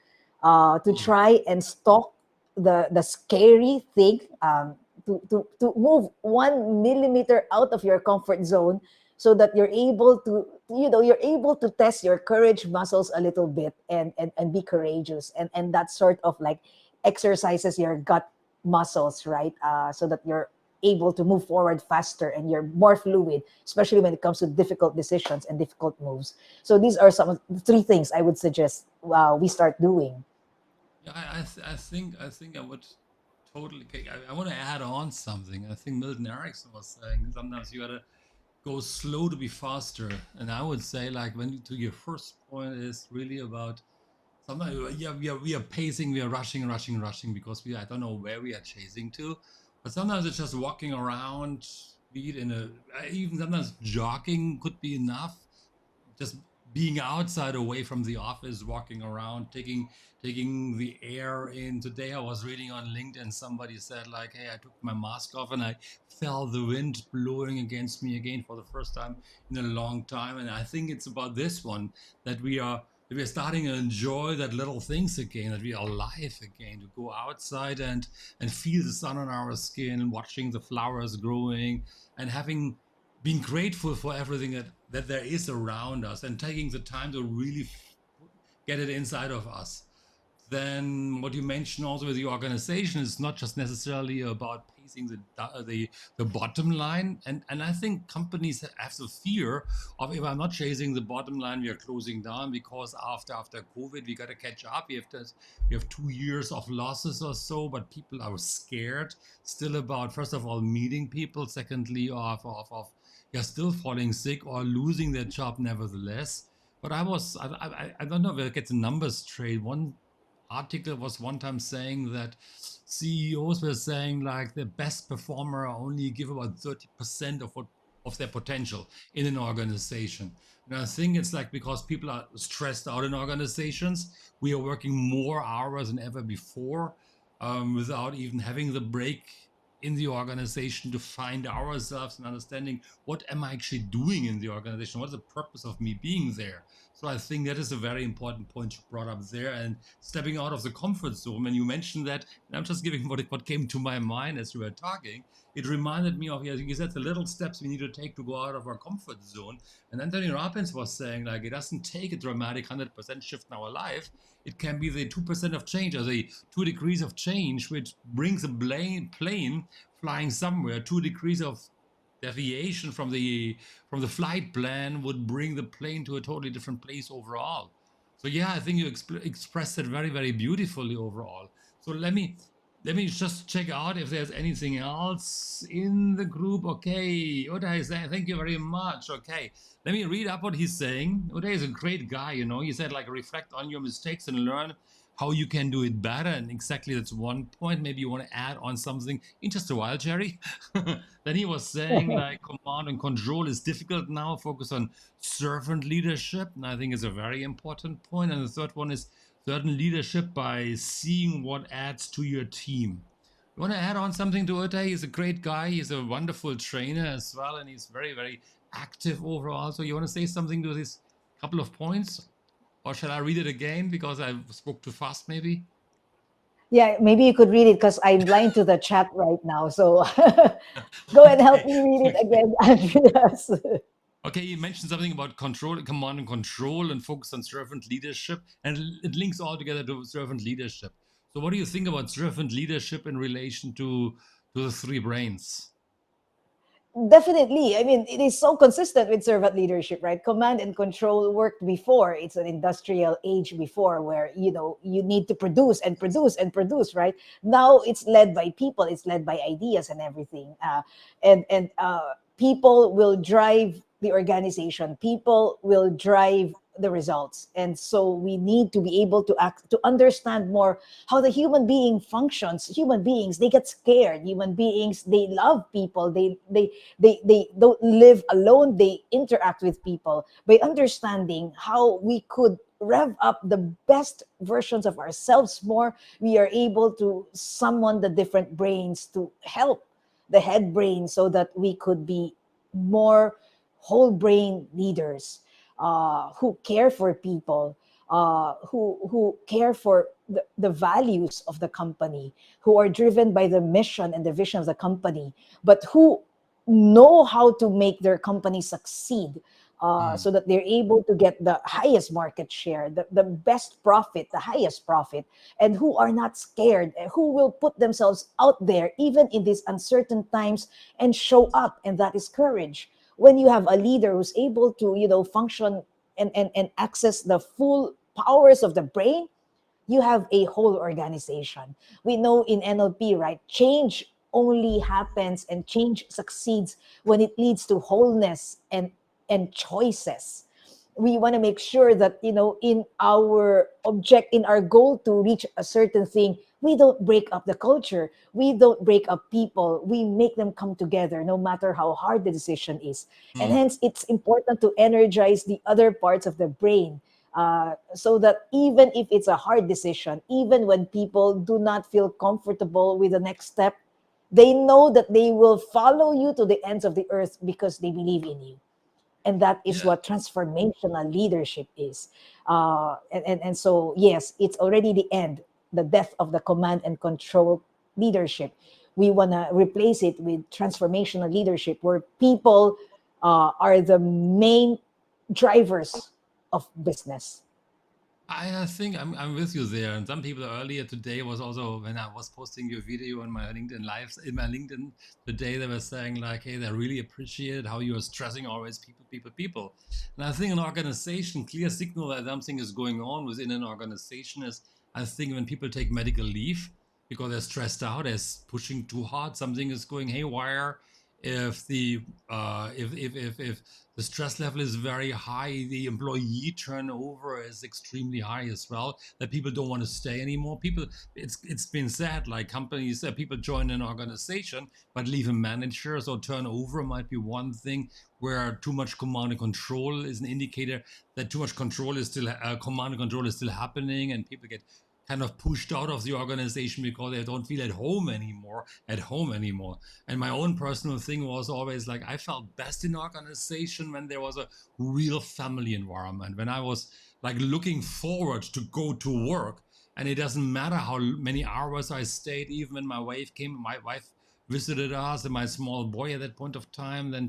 to mm, try and stalk the scary thing, to move 1 millimeter out of your comfort zone, so that you're able to test your courage muscles a little bit, and be courageous, and that sort of like exercises your gut muscles, right? So that you're able to move forward faster and you're more fluid, especially when it comes to difficult decisions and difficult moves. So these are some of the 3 things I would suggest we start doing. yeah, I think I would totally. I want to add on something. I think Milton Erickson was saying sometimes you gotta go slow to be faster, and I would say like to your first point is really about sometimes yeah we are pacing, we are rushing because I don't know where we are chasing to, but sometimes it's just walking around, be it in even sometimes jogging could be enough, just being outside away from the office, walking around, taking the air in. Today I was reading on LinkedIn, somebody said like, hey, I took my mask off and I felt the wind blowing against me again for the first time in a long time. And I think it's about this one, that we're starting to enjoy that little things again, that we are alive again, to go outside and feel the sun on our skin, watching the flowers growing, and having being grateful for everything that there is around us, and taking the time to really get it inside of us. Then what you mentioned also with the organization is not just necessarily about pacing the bottom line, and I think companies have the fear of, if I'm not chasing the bottom line, we are closing down, because after COVID we got to catch up. We have 2 years of losses or so, but people are scared still about, first of all, meeting people, secondly of they're still falling sick or losing their job nevertheless. But I don't know if I get the numbers straight. One article was one time saying that CEOs were saying like the best performer only give about 30% of their potential in an organization. And I think it's like because people are stressed out in organizations, we are working more hours than ever before, without even having the break in the organization to find ourselves and understanding what am I actually doing in the organization? What's the purpose of me being there? So I think that is a very important point you brought up there, and stepping out of the comfort zone. When you mentioned that, and I'm just giving what came to my mind as you were talking, it reminded me of, yeah, you said the little steps we need to take to go out of our comfort zone. And Anthony Robbins was saying like it doesn't take a dramatic 100% shift in our life. It can be the 2% of change or the 2 degrees of change, which brings a plane flying somewhere. 2 degrees of deviation from the flight plan would bring the plane to a totally different place overall. So yeah, I think you expressed it very, very beautifully overall. So let me just check out if there's anything else in the group. Okay, Uday, thank you very much. Okay, let me read up what he's saying. Uday is a great guy, you know. He said like reflect on your mistakes and learn how you can do it better. And exactly that's one point. Maybe you want to add on something in just a while, Jerry. Then he was saying like command and control is difficult now. Focus on servant leadership. And I think it's a very important point. And the third one is certain leadership by seeing what adds to your team. You want to add on something to Ute? He's a great guy. He's a wonderful trainer as well. And he's very, very active overall. So you want to say something to this couple of points? Or shall I read it again because I spoke too fast maybe? Yeah, maybe you could read it because I'm blind to the chat right now. So go and help Okay. me read it Okay. again, Andreas. Okay, you mentioned something about control, command and control, and focus on servant leadership, and it links all together to servant leadership. So, what do you think about servant leadership in relation to the three brains? Definitely. I mean, it is so consistent with servant leadership, right? Command and control worked before. It's an industrial age before where, you need to produce and produce and produce, right? Now it's led by people, it's led by ideas and everything. And people will drive the organization, people will drive the results. And so we need to be able to act, to understand more how the human being functions. Human beings, they get scared. Human beings, they love people. They don't live alone, they interact with people. By understanding how we could rev up the best versions of ourselves more, we are able to summon the different brains to help the head brain so that we could be more whole brain leaders, who care for people, who care for the values of the company, who are driven by the mission and the vision of the company, but who know how to make their company succeed, Mm. so that they're able to get the highest market share, the best profit, the highest profit, and who are not scared, who will put themselves out there even in these uncertain times and show up. And that is courage. When you have a leader who's able to, function and access the full powers of the brain, you have a whole organization. We know in NLP, right? Change only happens and change succeeds when it leads to wholeness and choices. We want to make sure that, in our goal to reach a certain thing, we don't break up the culture, we don't break up people, we make them come together no matter how hard the decision is. And Mm. hence it's important to energize the other parts of the brain, so that even if it's a hard decision, even when people do not feel comfortable with the next step, they know that they will follow you to the ends of the earth because they believe in you. And that is Yeah. what transformational leadership is. And so, yes, it's already the end, the death of the command and control leadership. We want to replace it with transformational leadership, where people are the main drivers of business. I think I'm with you there. And some people earlier today was also when I was posting your video on my LinkedIn lives in my LinkedIn today, they were saying like, hey, they really appreciate how you are stressing always people, people, people. And I think an organization, clear signal that something is going on within an organization is I think when people take medical leave because they're stressed out, they're pushing too hard, something is going haywire if the if the stress level is very high, the employee turnover is extremely high as well, that people don't want to stay anymore. People, it's been said, like companies, people join an organization but leave a manager. So turnover might be one thing, where too much command and control is an indicator that too much control is still command and control is still happening, and people get kind of pushed out of the organization because they don't feel at home anymore. And my own personal thing was always like, I felt best in organization when there was a real family environment, when I was like looking forward to go to work. And it doesn't matter how many hours I stayed, even when my wife visited us and my small boy at that point of time, then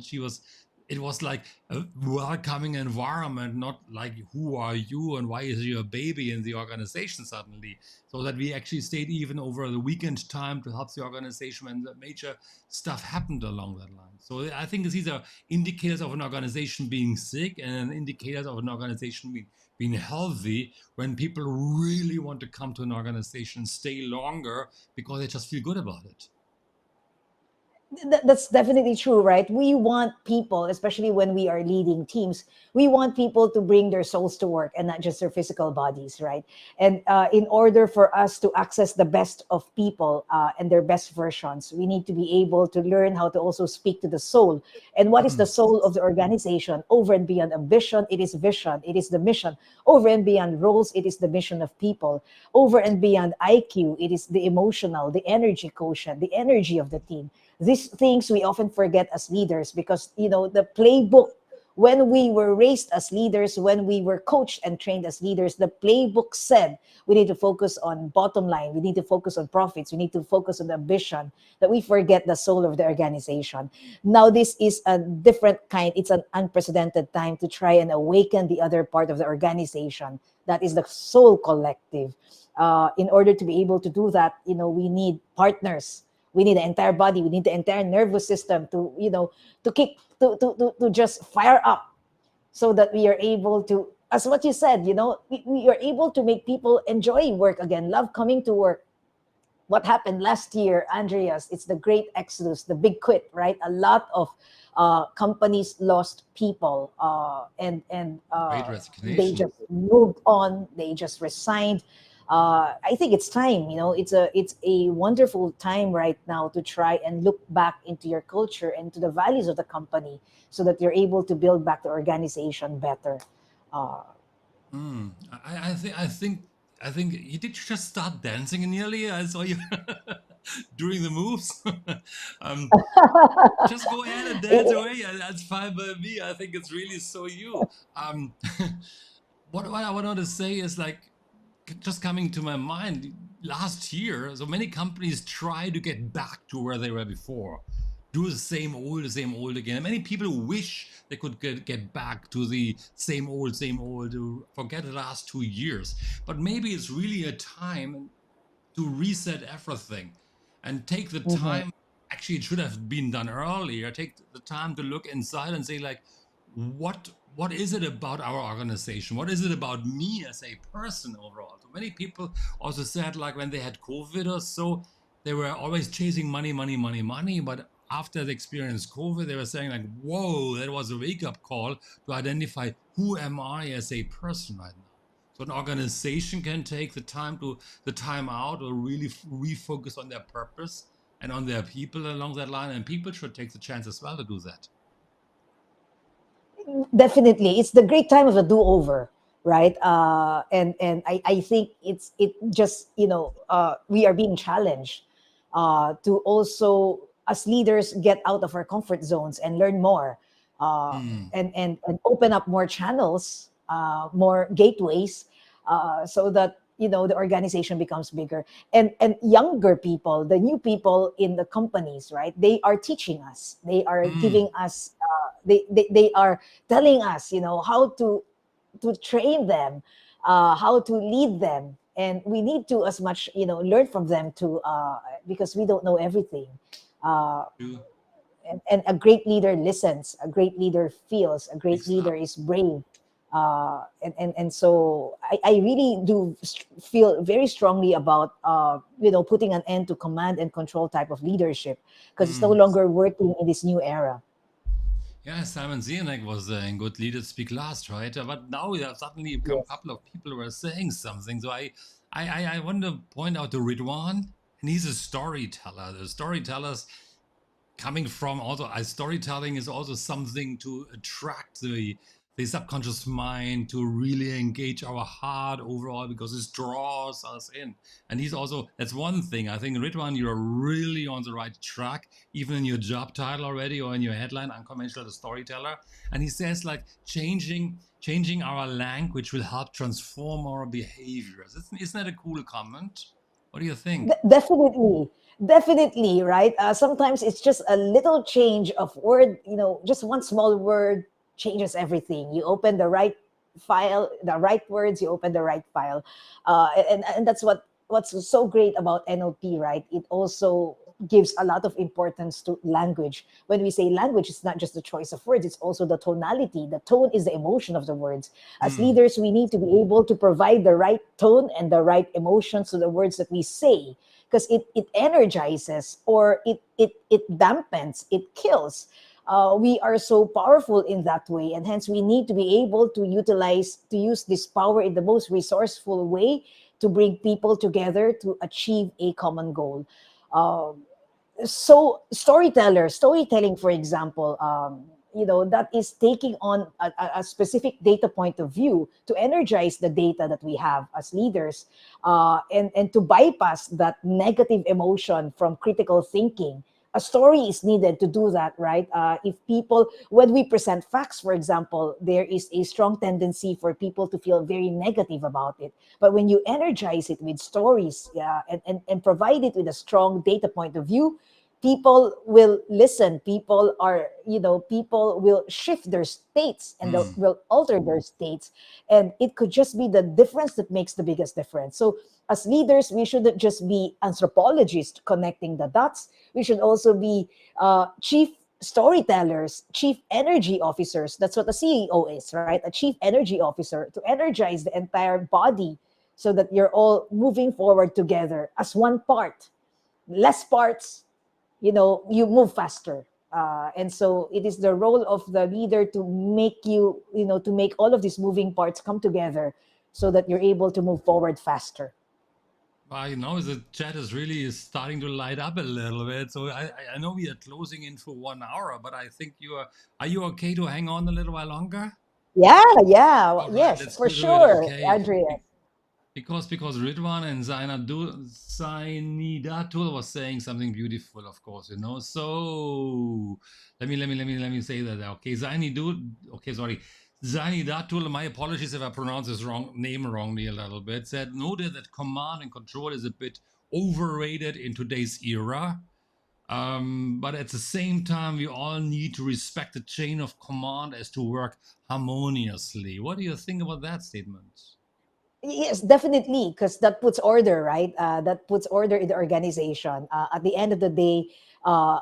it was like a welcoming environment, not like who are you and why is your baby in the organization suddenly. So that we actually stayed even over the weekend time to help the organization when the major stuff happened along that line. So I think these are indicators of an organization being sick and indicators of an organization being healthy, when people really want to come to an organization, stay longer because they just feel good about it. That's definitely true, right? We want people, especially when we are leading teams, we want people to bring their souls to work and not just their physical bodies, right? And in order for us to access the best of people and their best versions, we need to be able to learn how to also speak to the soul. And what is the Mm, soul of the organization? Over and beyond a vision, it is vision, it is the mission. Over and beyond roles, it is the mission of people. Over and beyond IQ, it is the emotional, the energy quotient, the energy of the team. These things we often forget as leaders, because the playbook, when we were raised as leaders, when we were coached and trained as leaders, the playbook said we need to focus on bottom line, we need to focus on profits, we need to focus on the vision, that we forget the soul of the organization. Now this is a different kind, it's an unprecedented time to try and awaken the other part of the organization, that is the soul collective. In order to be able to do that, we need partners, we need the entire body, we need the entire nervous system to to kick to just fire up, so that we are able to, as what you said, we are able to make people enjoy work again, love coming to work. What happened last year, Andreas, it's the great exodus, the big quit, right? A lot of companies lost people, and great they resignation. just moved on, they just resigned. I think it's time, it's a wonderful time right now to try and look back into your culture and to the values of the company, so that you're able to build back the organization better. uh, I think you did just start dancing nearly. I saw you doing the moves. um, just go ahead and dance it- away. That's fine by me. I think it's really so you. Um, what I wanted to say is like, just coming to my mind last year, so many companies try to get back to where they were before, do the same old again. And many people wish they could get back to the same old, to forget the last 2 years. But maybe it's really a time to reset everything and take the Mhm. time. Actually, it should have been done earlier. Take the time to look inside and say, like, what is it about our organization? What is it about me as a person overall? So many people also said, like, when they had COVID or so, they were always chasing money, money, money, money. But after they experienced COVID, they were saying, like, whoa, that was a wake-up call to identify, who am I as a person right now? So an organization can take the time out, or really refocus on their purpose and on their people along that line, and people should take the chance as well to do that. Definitely, it's the great time of a do-over, right? And I think it just, we are being challenged to also, as leaders, get out of our comfort zones and learn more, Hmm. and open up more channels, more gateways, so that the organization becomes bigger. And younger people, the new people in the companies, right, they are teaching us, they are Hmm. giving us, they are telling us, how to train them, how to lead them, and we need to as much, learn from them too, because we don't know everything. uh, True. and a great leader listens, a great leader feels, a great leader Exactly. is brave, And so I really do feel very strongly about putting an end to command and control type of leadership, because it's no Mm. longer working in this new era. Yeah, Simon Sinek was saying good leaders speak last, right? But now there have suddenly come a Yes. couple of people who are saying something. So I want to point out to Ridwan, and he's a storyteller. The storytellers coming from also storytelling is also something to attract the subconscious mind to really engage our heart overall, because it draws us in. And he's also, that's one thing I think, Ridwan, you're really on the right track, even in your job title already, or in your headline, unconventional storyteller. And he says, like, changing our language will help transform our behaviors. Isn't that a cool comment? What do you think? Definitely, definitely, right? Sometimes it's just a little change of word, just one small word changes everything. You open the right file, the right words, you open the right file. And that's what's so great about NLP, right? It also gives a lot of importance to language. When we say language, it's not just the choice of words, it's also the tonality. The tone is the emotion of the words. As Hmm. leaders, we need to be able to provide the right tone and the right emotions to the words that we say, because it energizes, or it dampens, it kills. We are so powerful in that way, and hence we need to be able to use this power in the most resourceful way to bring people together to achieve a common goal. Um, so storytelling, for example, that is taking on a specific data point of view to energize the data that we have as leaders, and to bypass that negative emotion from critical thinking. A story is needed to do that, right? If people, when we present facts, for example, there is a strong tendency for people to feel very negative about it. But when you energize it with stories, yeah, and provide it with a strong data point of view, people will listen. People will shift their states, and Hmm. will alter their states. And it could just be the difference that makes the biggest difference. So as leaders, we shouldn't just be anthropologists connecting the dots. We should also be chief storytellers, chief energy officers. That's what a CEO is, right? A chief energy officer, to energize the entire body, so that you're all moving forward together as one part. Less parts, you move faster. And so it is the role of the leader to make all of these moving parts come together, so that you're able to move forward faster. The chat is really starting to light up a little bit. So I know we are closing in for 1 hour, but I think are you okay to hang on a little while longer? Yeah, yeah, All right, yes, let's for do it. sure, Okay. Andrea. Because Ridwan and Zainidatul was saying something beautiful, of course, So let me say that. Okay, Okay, sorry. Zainidatul, my apologies if I pronounce his name wrongly a little bit, said noted that command and control is a bit overrated in today's era. But at the same time, we all need to respect the chain of command as to work harmoniously. What do you think about that statement? Yes, definitely, because that puts order, right? That puts order in the organization. At the end of the day, a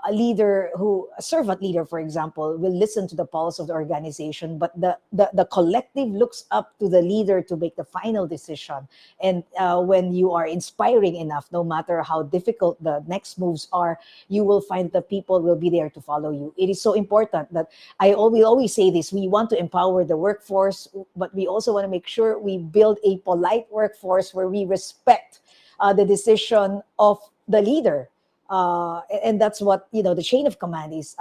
servant leader, for example, will listen to the pulse of the organization, but the collective looks up to the leader to make the final decision. And when you are inspiring enough, no matter how difficult the next moves are, you will find the people will be there to follow you. It is so important that we always say this: we want to empower the workforce, but we also want to make sure we build a polite workforce where we respect the decision of the leader. And that's what the chain of command is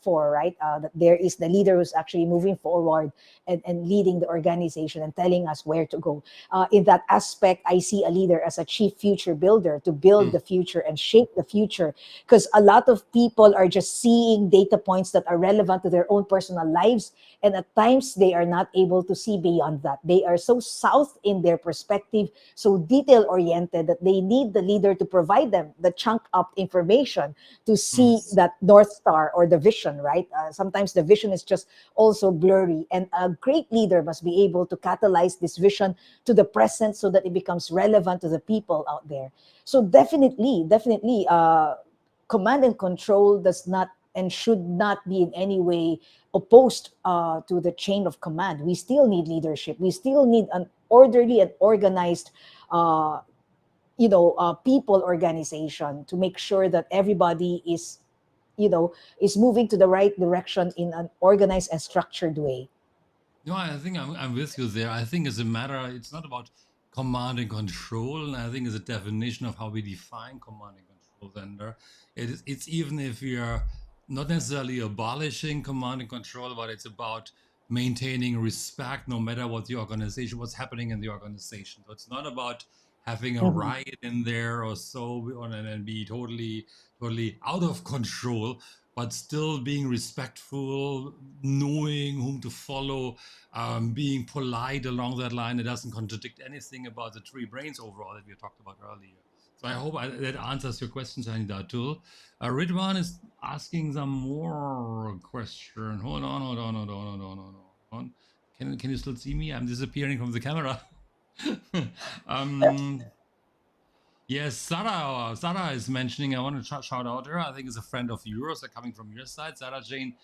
for, right? That there is the leader who's actually moving forward, and leading the organization and telling us where to go. In that aspect, I see a leader as a chief future builder, to build Hmm. the future and shape the future, because a lot of people are just seeing data points that are relevant to their own personal lives, and at times they are not able to see beyond that. They are so south in their perspective, so detail oriented, that they need the leader to provide them the chunk up information to Hmm. see that north star or the vision, right? Sometimes the vision is just also blurry, and a great leader must be able to catalyze this vision to the present, so that it becomes relevant to the people out there. So definitely, command and control does not and should not be in any way opposed to the chain of command. We still need leadership. We still need an orderly and organized people organization to make sure that everybody is moving to the right direction in an organized and structured way. No, I think I'm with you there. I think it's not about command and control. And I think it's a definition of how we define command and control vendor. It's even if we are not necessarily abolishing command and control, but it's about maintaining respect no matter what the organization, what's happening in the organization. So it's not about having a Mhm. riot in there or so and be totally out of control, but still being respectful, knowing whom to follow, being polite along that line. It doesn't contradict anything about the three brains overall that we talked about earlier. So I hope that answers your question, Sanida Atul. Ridwan is asking some more question. Hold on. Can you still see me? I'm disappearing from the camera. um, yes, Sarah is mentioning. I want to shout out her. I think it's a friend of yours, coming from your side, Sarah Jane.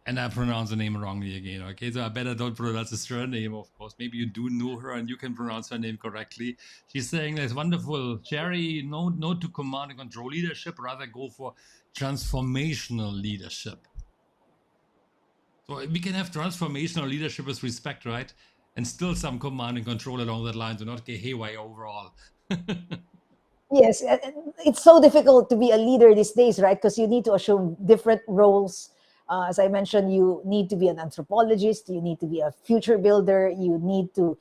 And I pronounce the name wrongly again. Okay, so I better don't pronounce the surname, of course. Maybe you do know her and you can pronounce her name correctly. She's saying that's wonderful. Jerry, no to command and control leadership, rather go for transformational leadership. So we can have transformational leadership with respect, right? And still some command and control along that line to not get haywire overall. Yes, it's so difficult to be a leader these days, right? Because you need to assume different roles. As I mentioned, you need to be an anthropologist, you need to be a future builder, you need to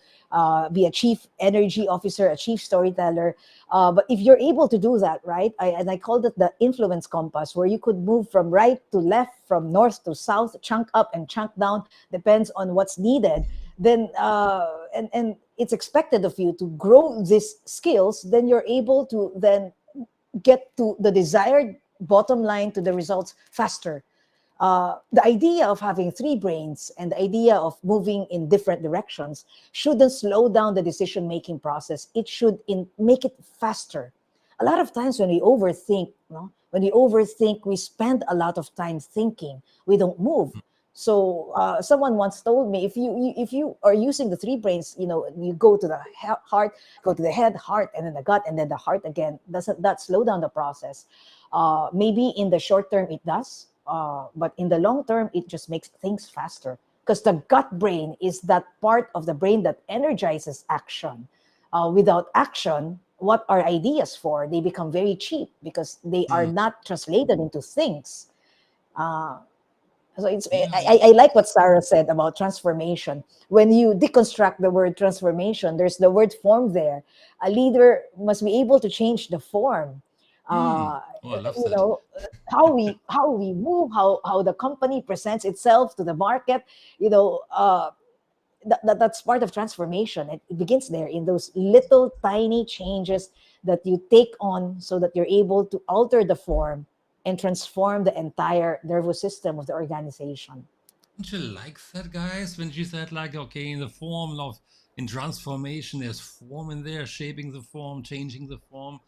be a chief energy officer, a chief storyteller. But if you're able to do that, right? And I called it the influence compass, where you could move from right to left, from north to south, chunk up and chunk down, depends on what's needed. Then and it's expected of you to grow these skills, then you're able to then get to the desired bottom line, to the results faster. The idea of having three brains and the idea of moving in different directions shouldn't slow down the decision making process. It should make it faster. A lot of times when we overthink, we spend a lot of time thinking. We don't move. So someone once told me, if you are using the three brains, you go to the heart, go to the head, heart, and then the gut, and then the heart again. Doesn't that slow down the process? Maybe in the short term it does, but in the long term it just makes things faster, because the gut brain is that part of the brain that energizes action. Without action, what are ideas for? They become very cheap because they are Hmm. not translated into things. Uh, so Yeah. I like what Sarah said about transformation. When you deconstruct the word transformation, there's the word form there. A leader must be able to change the form. Hmm. Uh, Oh, I love you that. know how we move, how the company presents itself to the market. That's part of transformation. It begins there in those little tiny changes that you take on, so that you're able to alter the form and transform the entire nervous system of the organization. Don't you like that, guys? When she said, like, okay, in transformation, there's form in there, shaping the form, changing the form.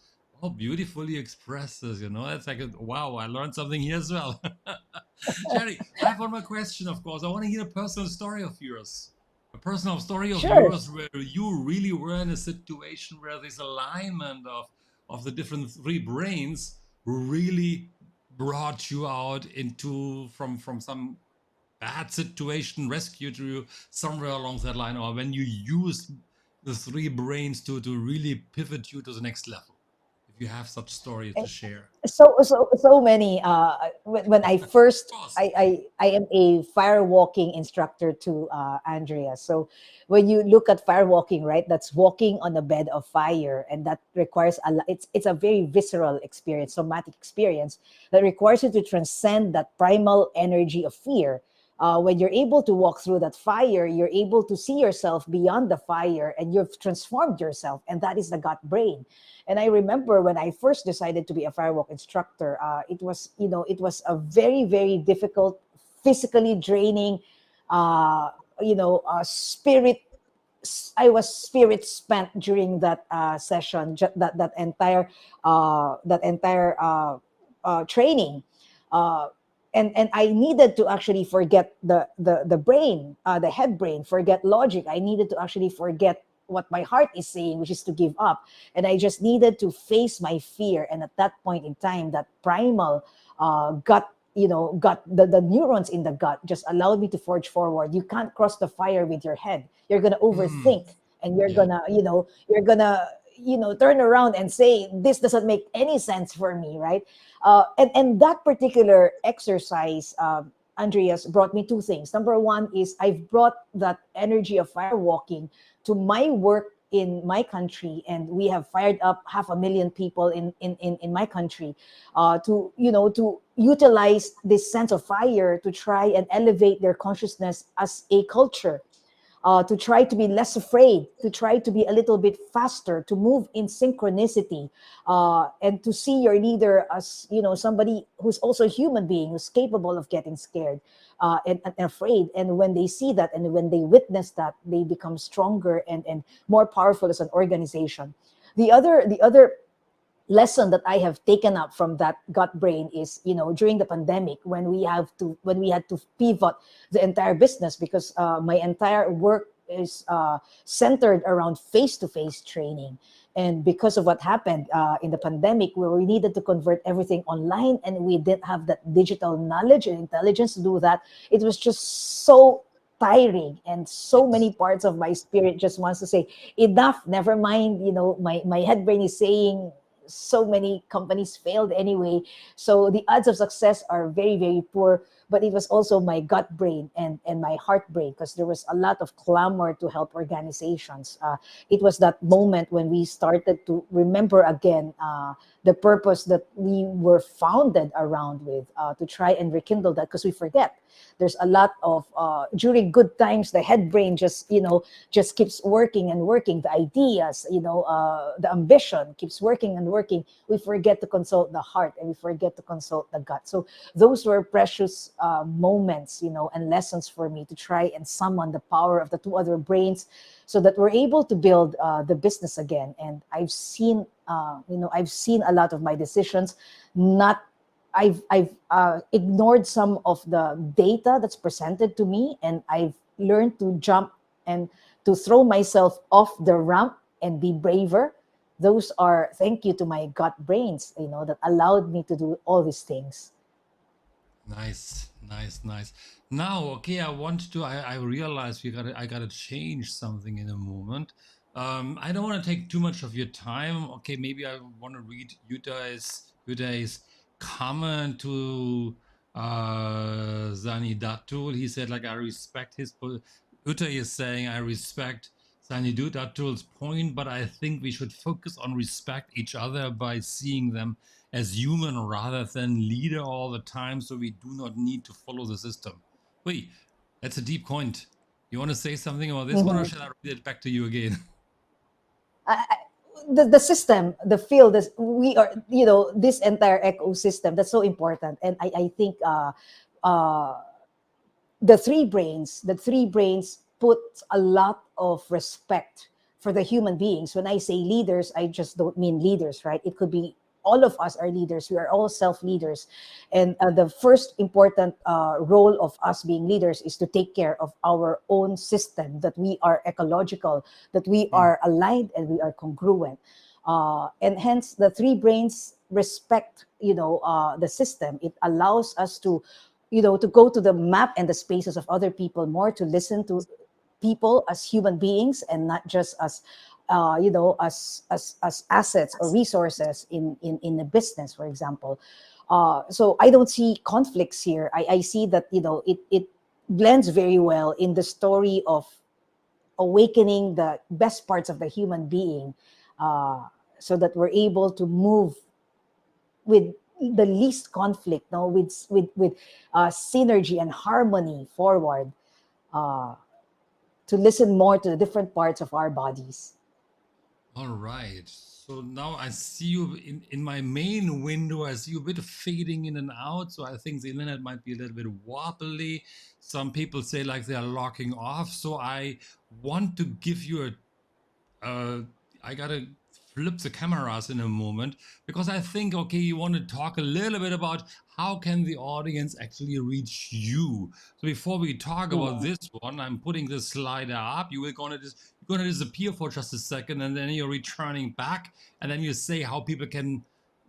Oh, beautifully expressed this, That's like, wow, I learned something here as well. Jerry, I have one more question, of course. I want to hear a personal story of yours. A personal story of Sure. yours where you really were in a situation where this alignment of the different three brains really brought you out into from some bad situation, rescued you somewhere along that line, or when you use the three brains to really pivot you to the next level. If you have such story to share. So many. When I Of first, course. I am a fire walking instructor to Andrea. So when you look at fire walking, right, that's walking on a bed of fire, and that requires it's a very visceral experience, somatic experience, that requires you to transcend that primal energy of fear. When you're able to walk through that fire, you're able to see yourself beyond the fire, and you've transformed yourself, and that is the gut brain. And I remember when I first decided to be a firewalk instructor, it was a very, very difficult, physically draining, uh, spirit. I was spirit spent during that session, that entire training. and I needed to actually forget the brain, the head brain, forget logic. I needed to actually forget what my heart is saying, which is to give up. And I just needed to face my fear. And at that point in time, that primal gut, gut, the neurons in the gut just allowed me to forge forward. You can't cross the fire with your head. You're gonna Mm, overthink, and you're yeah. gonna, turn around and say, this doesn't make any sense for me, right? And that particular exercise, Andreas, brought me two things. Number one is I've brought that energy of fire walking to my work in my country, and we have fired up 500,000 people in my country, to utilize this sense of fire to try and elevate their consciousness as a culture, to try to be less afraid, to try to be a little bit faster, to move in synchronicity, and to see your leader as, somebody who's also a human being, who's capable of getting scared, and afraid. And when they see that, and when they witness that, they become stronger and more powerful as an organization. The other lesson that I have taken up from that gut brain is, during the pandemic, when we had to pivot the entire business, because my entire work is centered around face-to-face training. And because of what happened in the pandemic, where we needed to convert everything online, and we didn't have that digital knowledge and intelligence to do that, it was just so tiring, and so many Yes. parts of my spirit just wants to say, enough, never mind. My head brain is saying, so many companies failed anyway, so the odds of success are very, very poor. But it was also my gut brain and my heart brain, because there was a lot of clamor to help organizations. It was that moment when we started to remember again, the purpose that we were founded around with, to try and rekindle that, because we forget. There's a lot of, during good times, the head brain just keeps working and working. The ideas, the ambition keeps working and working. We forget to consult the heart, and we forget to consult the gut. So those were precious moments, and lessons for me, to try and summon the power of the two other brains, so that we're able to build the business again. And I've seen a lot of my decisions not. I've ignored some of the data that's presented to me, and I've learned to jump and to throw myself off the ramp and be braver. Those are thank you to my gut brains, that allowed me to do all these things. Nice, nice, nice. Now, okay, I realize I gotta change something in a moment. I don't want to take too much of your time. Okay, maybe I want to read Yudai's comment to Zani Datul. He said, like, I respect Uday is saying, I respect Zani Datul's point, but I think we should focus on respect each other by seeing them as human rather than leader all the time, so we do not need to follow the system. Wait, that's a deep point. You want to say something about this one, or Mhm. shall I read it back to you again? I, the system, the field, we are, this entire ecosystem, that's so important. And I think uh, the three brains put a lot of respect for the human beings. When I say leaders, I just don't mean leaders, right? It could be all of us are leaders. We are all self leaders. And the first important role of us being leaders is to take care of our own system, that we are ecological, that we Hmm. are aligned, and we are congruent. And hence, the three brains respect, the system. It allows us to, to go to the map and the spaces of other people more, to listen to people as human beings, and not just as, as assets or resources in a business, for example. So I don't see conflicts here. I see that, it blends very well in the story of awakening the best parts of the human being, uh, so that we're able to move with the least conflict, no, with synergy and harmony forward, uh, to listen more to the different parts of our bodies. All right. So now I see you in my main window. I see you a bit of fading in and out. So I think the internet might be a little bit wobbly. Some people say like they are locking off. So I want to give you a I got a flip the cameras in a moment, because I think, okay, you want to talk a little bit about how can the audience actually reach you. So before we talk about Mm. this one, I'm putting the slider up. You're gonna disappear for just a second, and then you're returning back, and then you say how people can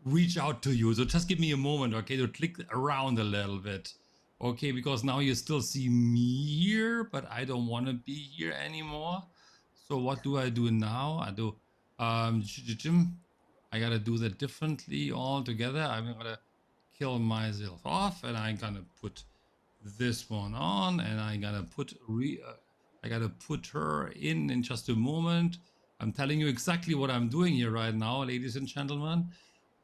reach out to you. So just give me a moment, okay, to click around a little bit. Okay, because now you still see me here, but I don't want to be here anymore. So what do I do now? I gotta do that differently altogether. I'm gonna kill myself off, and I'm gonna put this one on, and I gotta put her in just a moment. I'm telling you exactly what I'm doing here right now, ladies and gentlemen.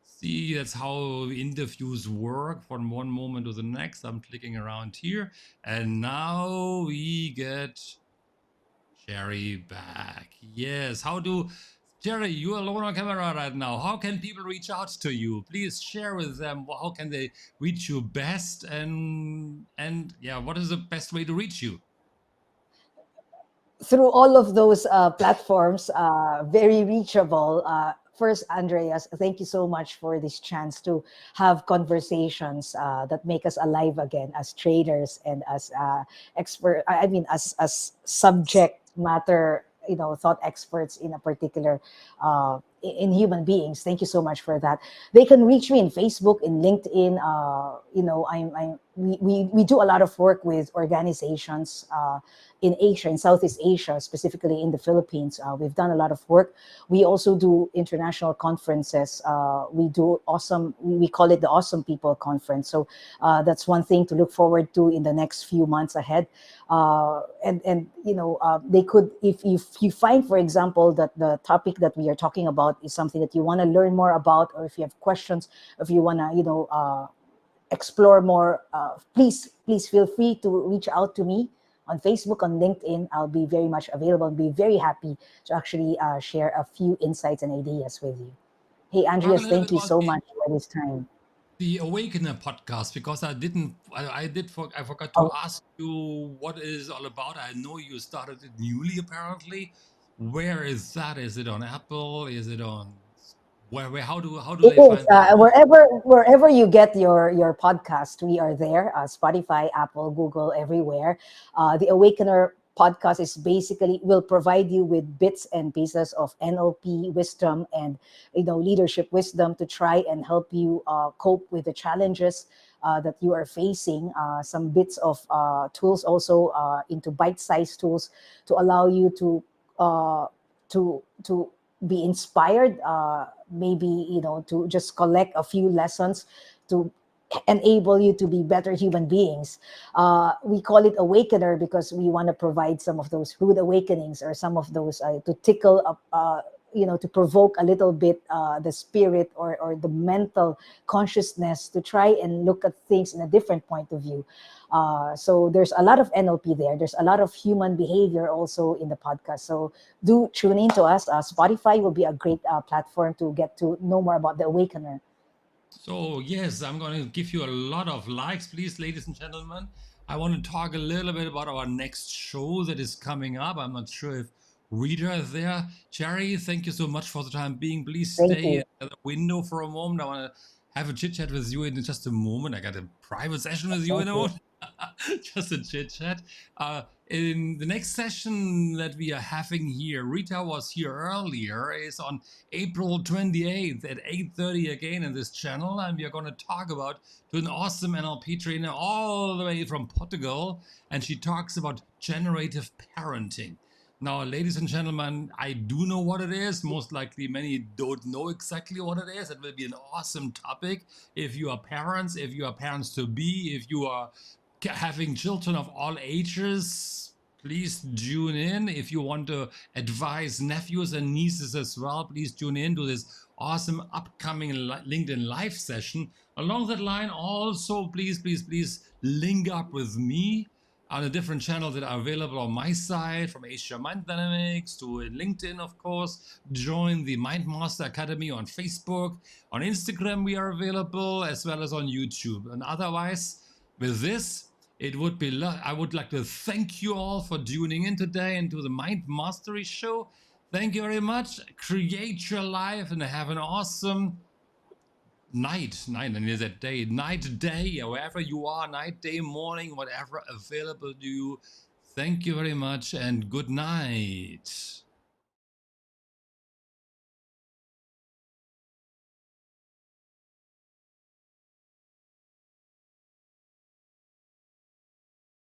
See, that's how interviews work from one moment to the next. I'm clicking around here, and now we get Jerry back. Yes. Jerry, you're alone on camera right now. How can people reach out to you? Please share with them. How can they reach you best? And yeah, what is the best way to reach you? Through all of those platforms, very reachable. First, Andreas, thank you so much for this chance to have conversations that make us alive again as traders and as expert. I mean, as subject matter, thought experts in a particular in human beings. Thank you so much for that. They can reach me in Facebook, in LinkedIn. We do a lot of work with organizations in Asia, in Southeast Asia, specifically in the Philippines. We've done a lot of work. We also do international conferences. We do we call it the Awesome People Conference. So that's one thing to look forward to in the next few months ahead. They could, if you find, for example, that the topic that we are talking about is something that you want to learn more about, or if you have questions, if you want to, explore more, please feel free to reach out to me on Facebook, on LinkedIn. I'll be very much available and be very happy to actually share a few insights and ideas with you. Hey, Talk a Andreas, little thank bit you about so much for this time. the Awakener podcast, because I forgot to Oh, ask you what it is all about. I know you started it newly, apparently. Where is that? Is it on Apple? Is it on how do it they is find that out? wherever you get your podcast. We are there. Spotify, Apple, Google, everywhere. The Awakener podcast is basically will provide you with bits and pieces of NLP wisdom and leadership wisdom to try and help you cope with the challenges that you are facing. Some bits of tools also into bite-sized tools to allow you uh, to be inspired, maybe to just collect a few lessons to enable you to be better human beings. We call it awakener because we want to provide some of those rude awakenings, or some of those to tickle up, to provoke a little bit the spirit, or the mental consciousness to try and look at things in a different point of view. So there's a lot of NLP there. There's a lot of human behavior also in the podcast. So do tune in to us. Spotify will be a great platform to get to know more about the Awakener. So, yes, I'm going to give you a lot of likes, please, ladies and gentlemen. I want to talk a little bit about our next show that is coming up. I'm not sure if Rita is there. Jerry, thank you so much for the time being. Please Thank stay you. in the window for a moment. I want to have a chit chat with you in just a moment. I got a private session with you in Thank a you. moment. Just a chit chat. In the next session that we are having here, Rita was here earlier, is on April 28th at 8:30 again in this channel, and we are going to talk about to an awesome NLP trainer all the way from Portugal, and she talks about generative parenting. Now, ladies and gentlemen, I do know what it is. Most likely, many don't know exactly what it is. It will be an awesome topic if you are parents, if you are parents to be, if you are having children of all ages. Please tune in. If you want to advise nephews and nieces as well, please tune in to this awesome upcoming LinkedIn live session. Along that line, also, please link up with me on the different channels that are available on my side, from Asia Mind Dynamics to LinkedIn, of course. Join the Mind Master Academy on Facebook. On Instagram, we are available, as well as on YouTube. And otherwise, with this, I would like to thank you all for tuning in today into the Mind Mastery Show. Thank you very much. Create your life and have an awesome night, and is that day, night, day, wherever you are, night, day, morning, whatever available to you. Thank you very much and good night.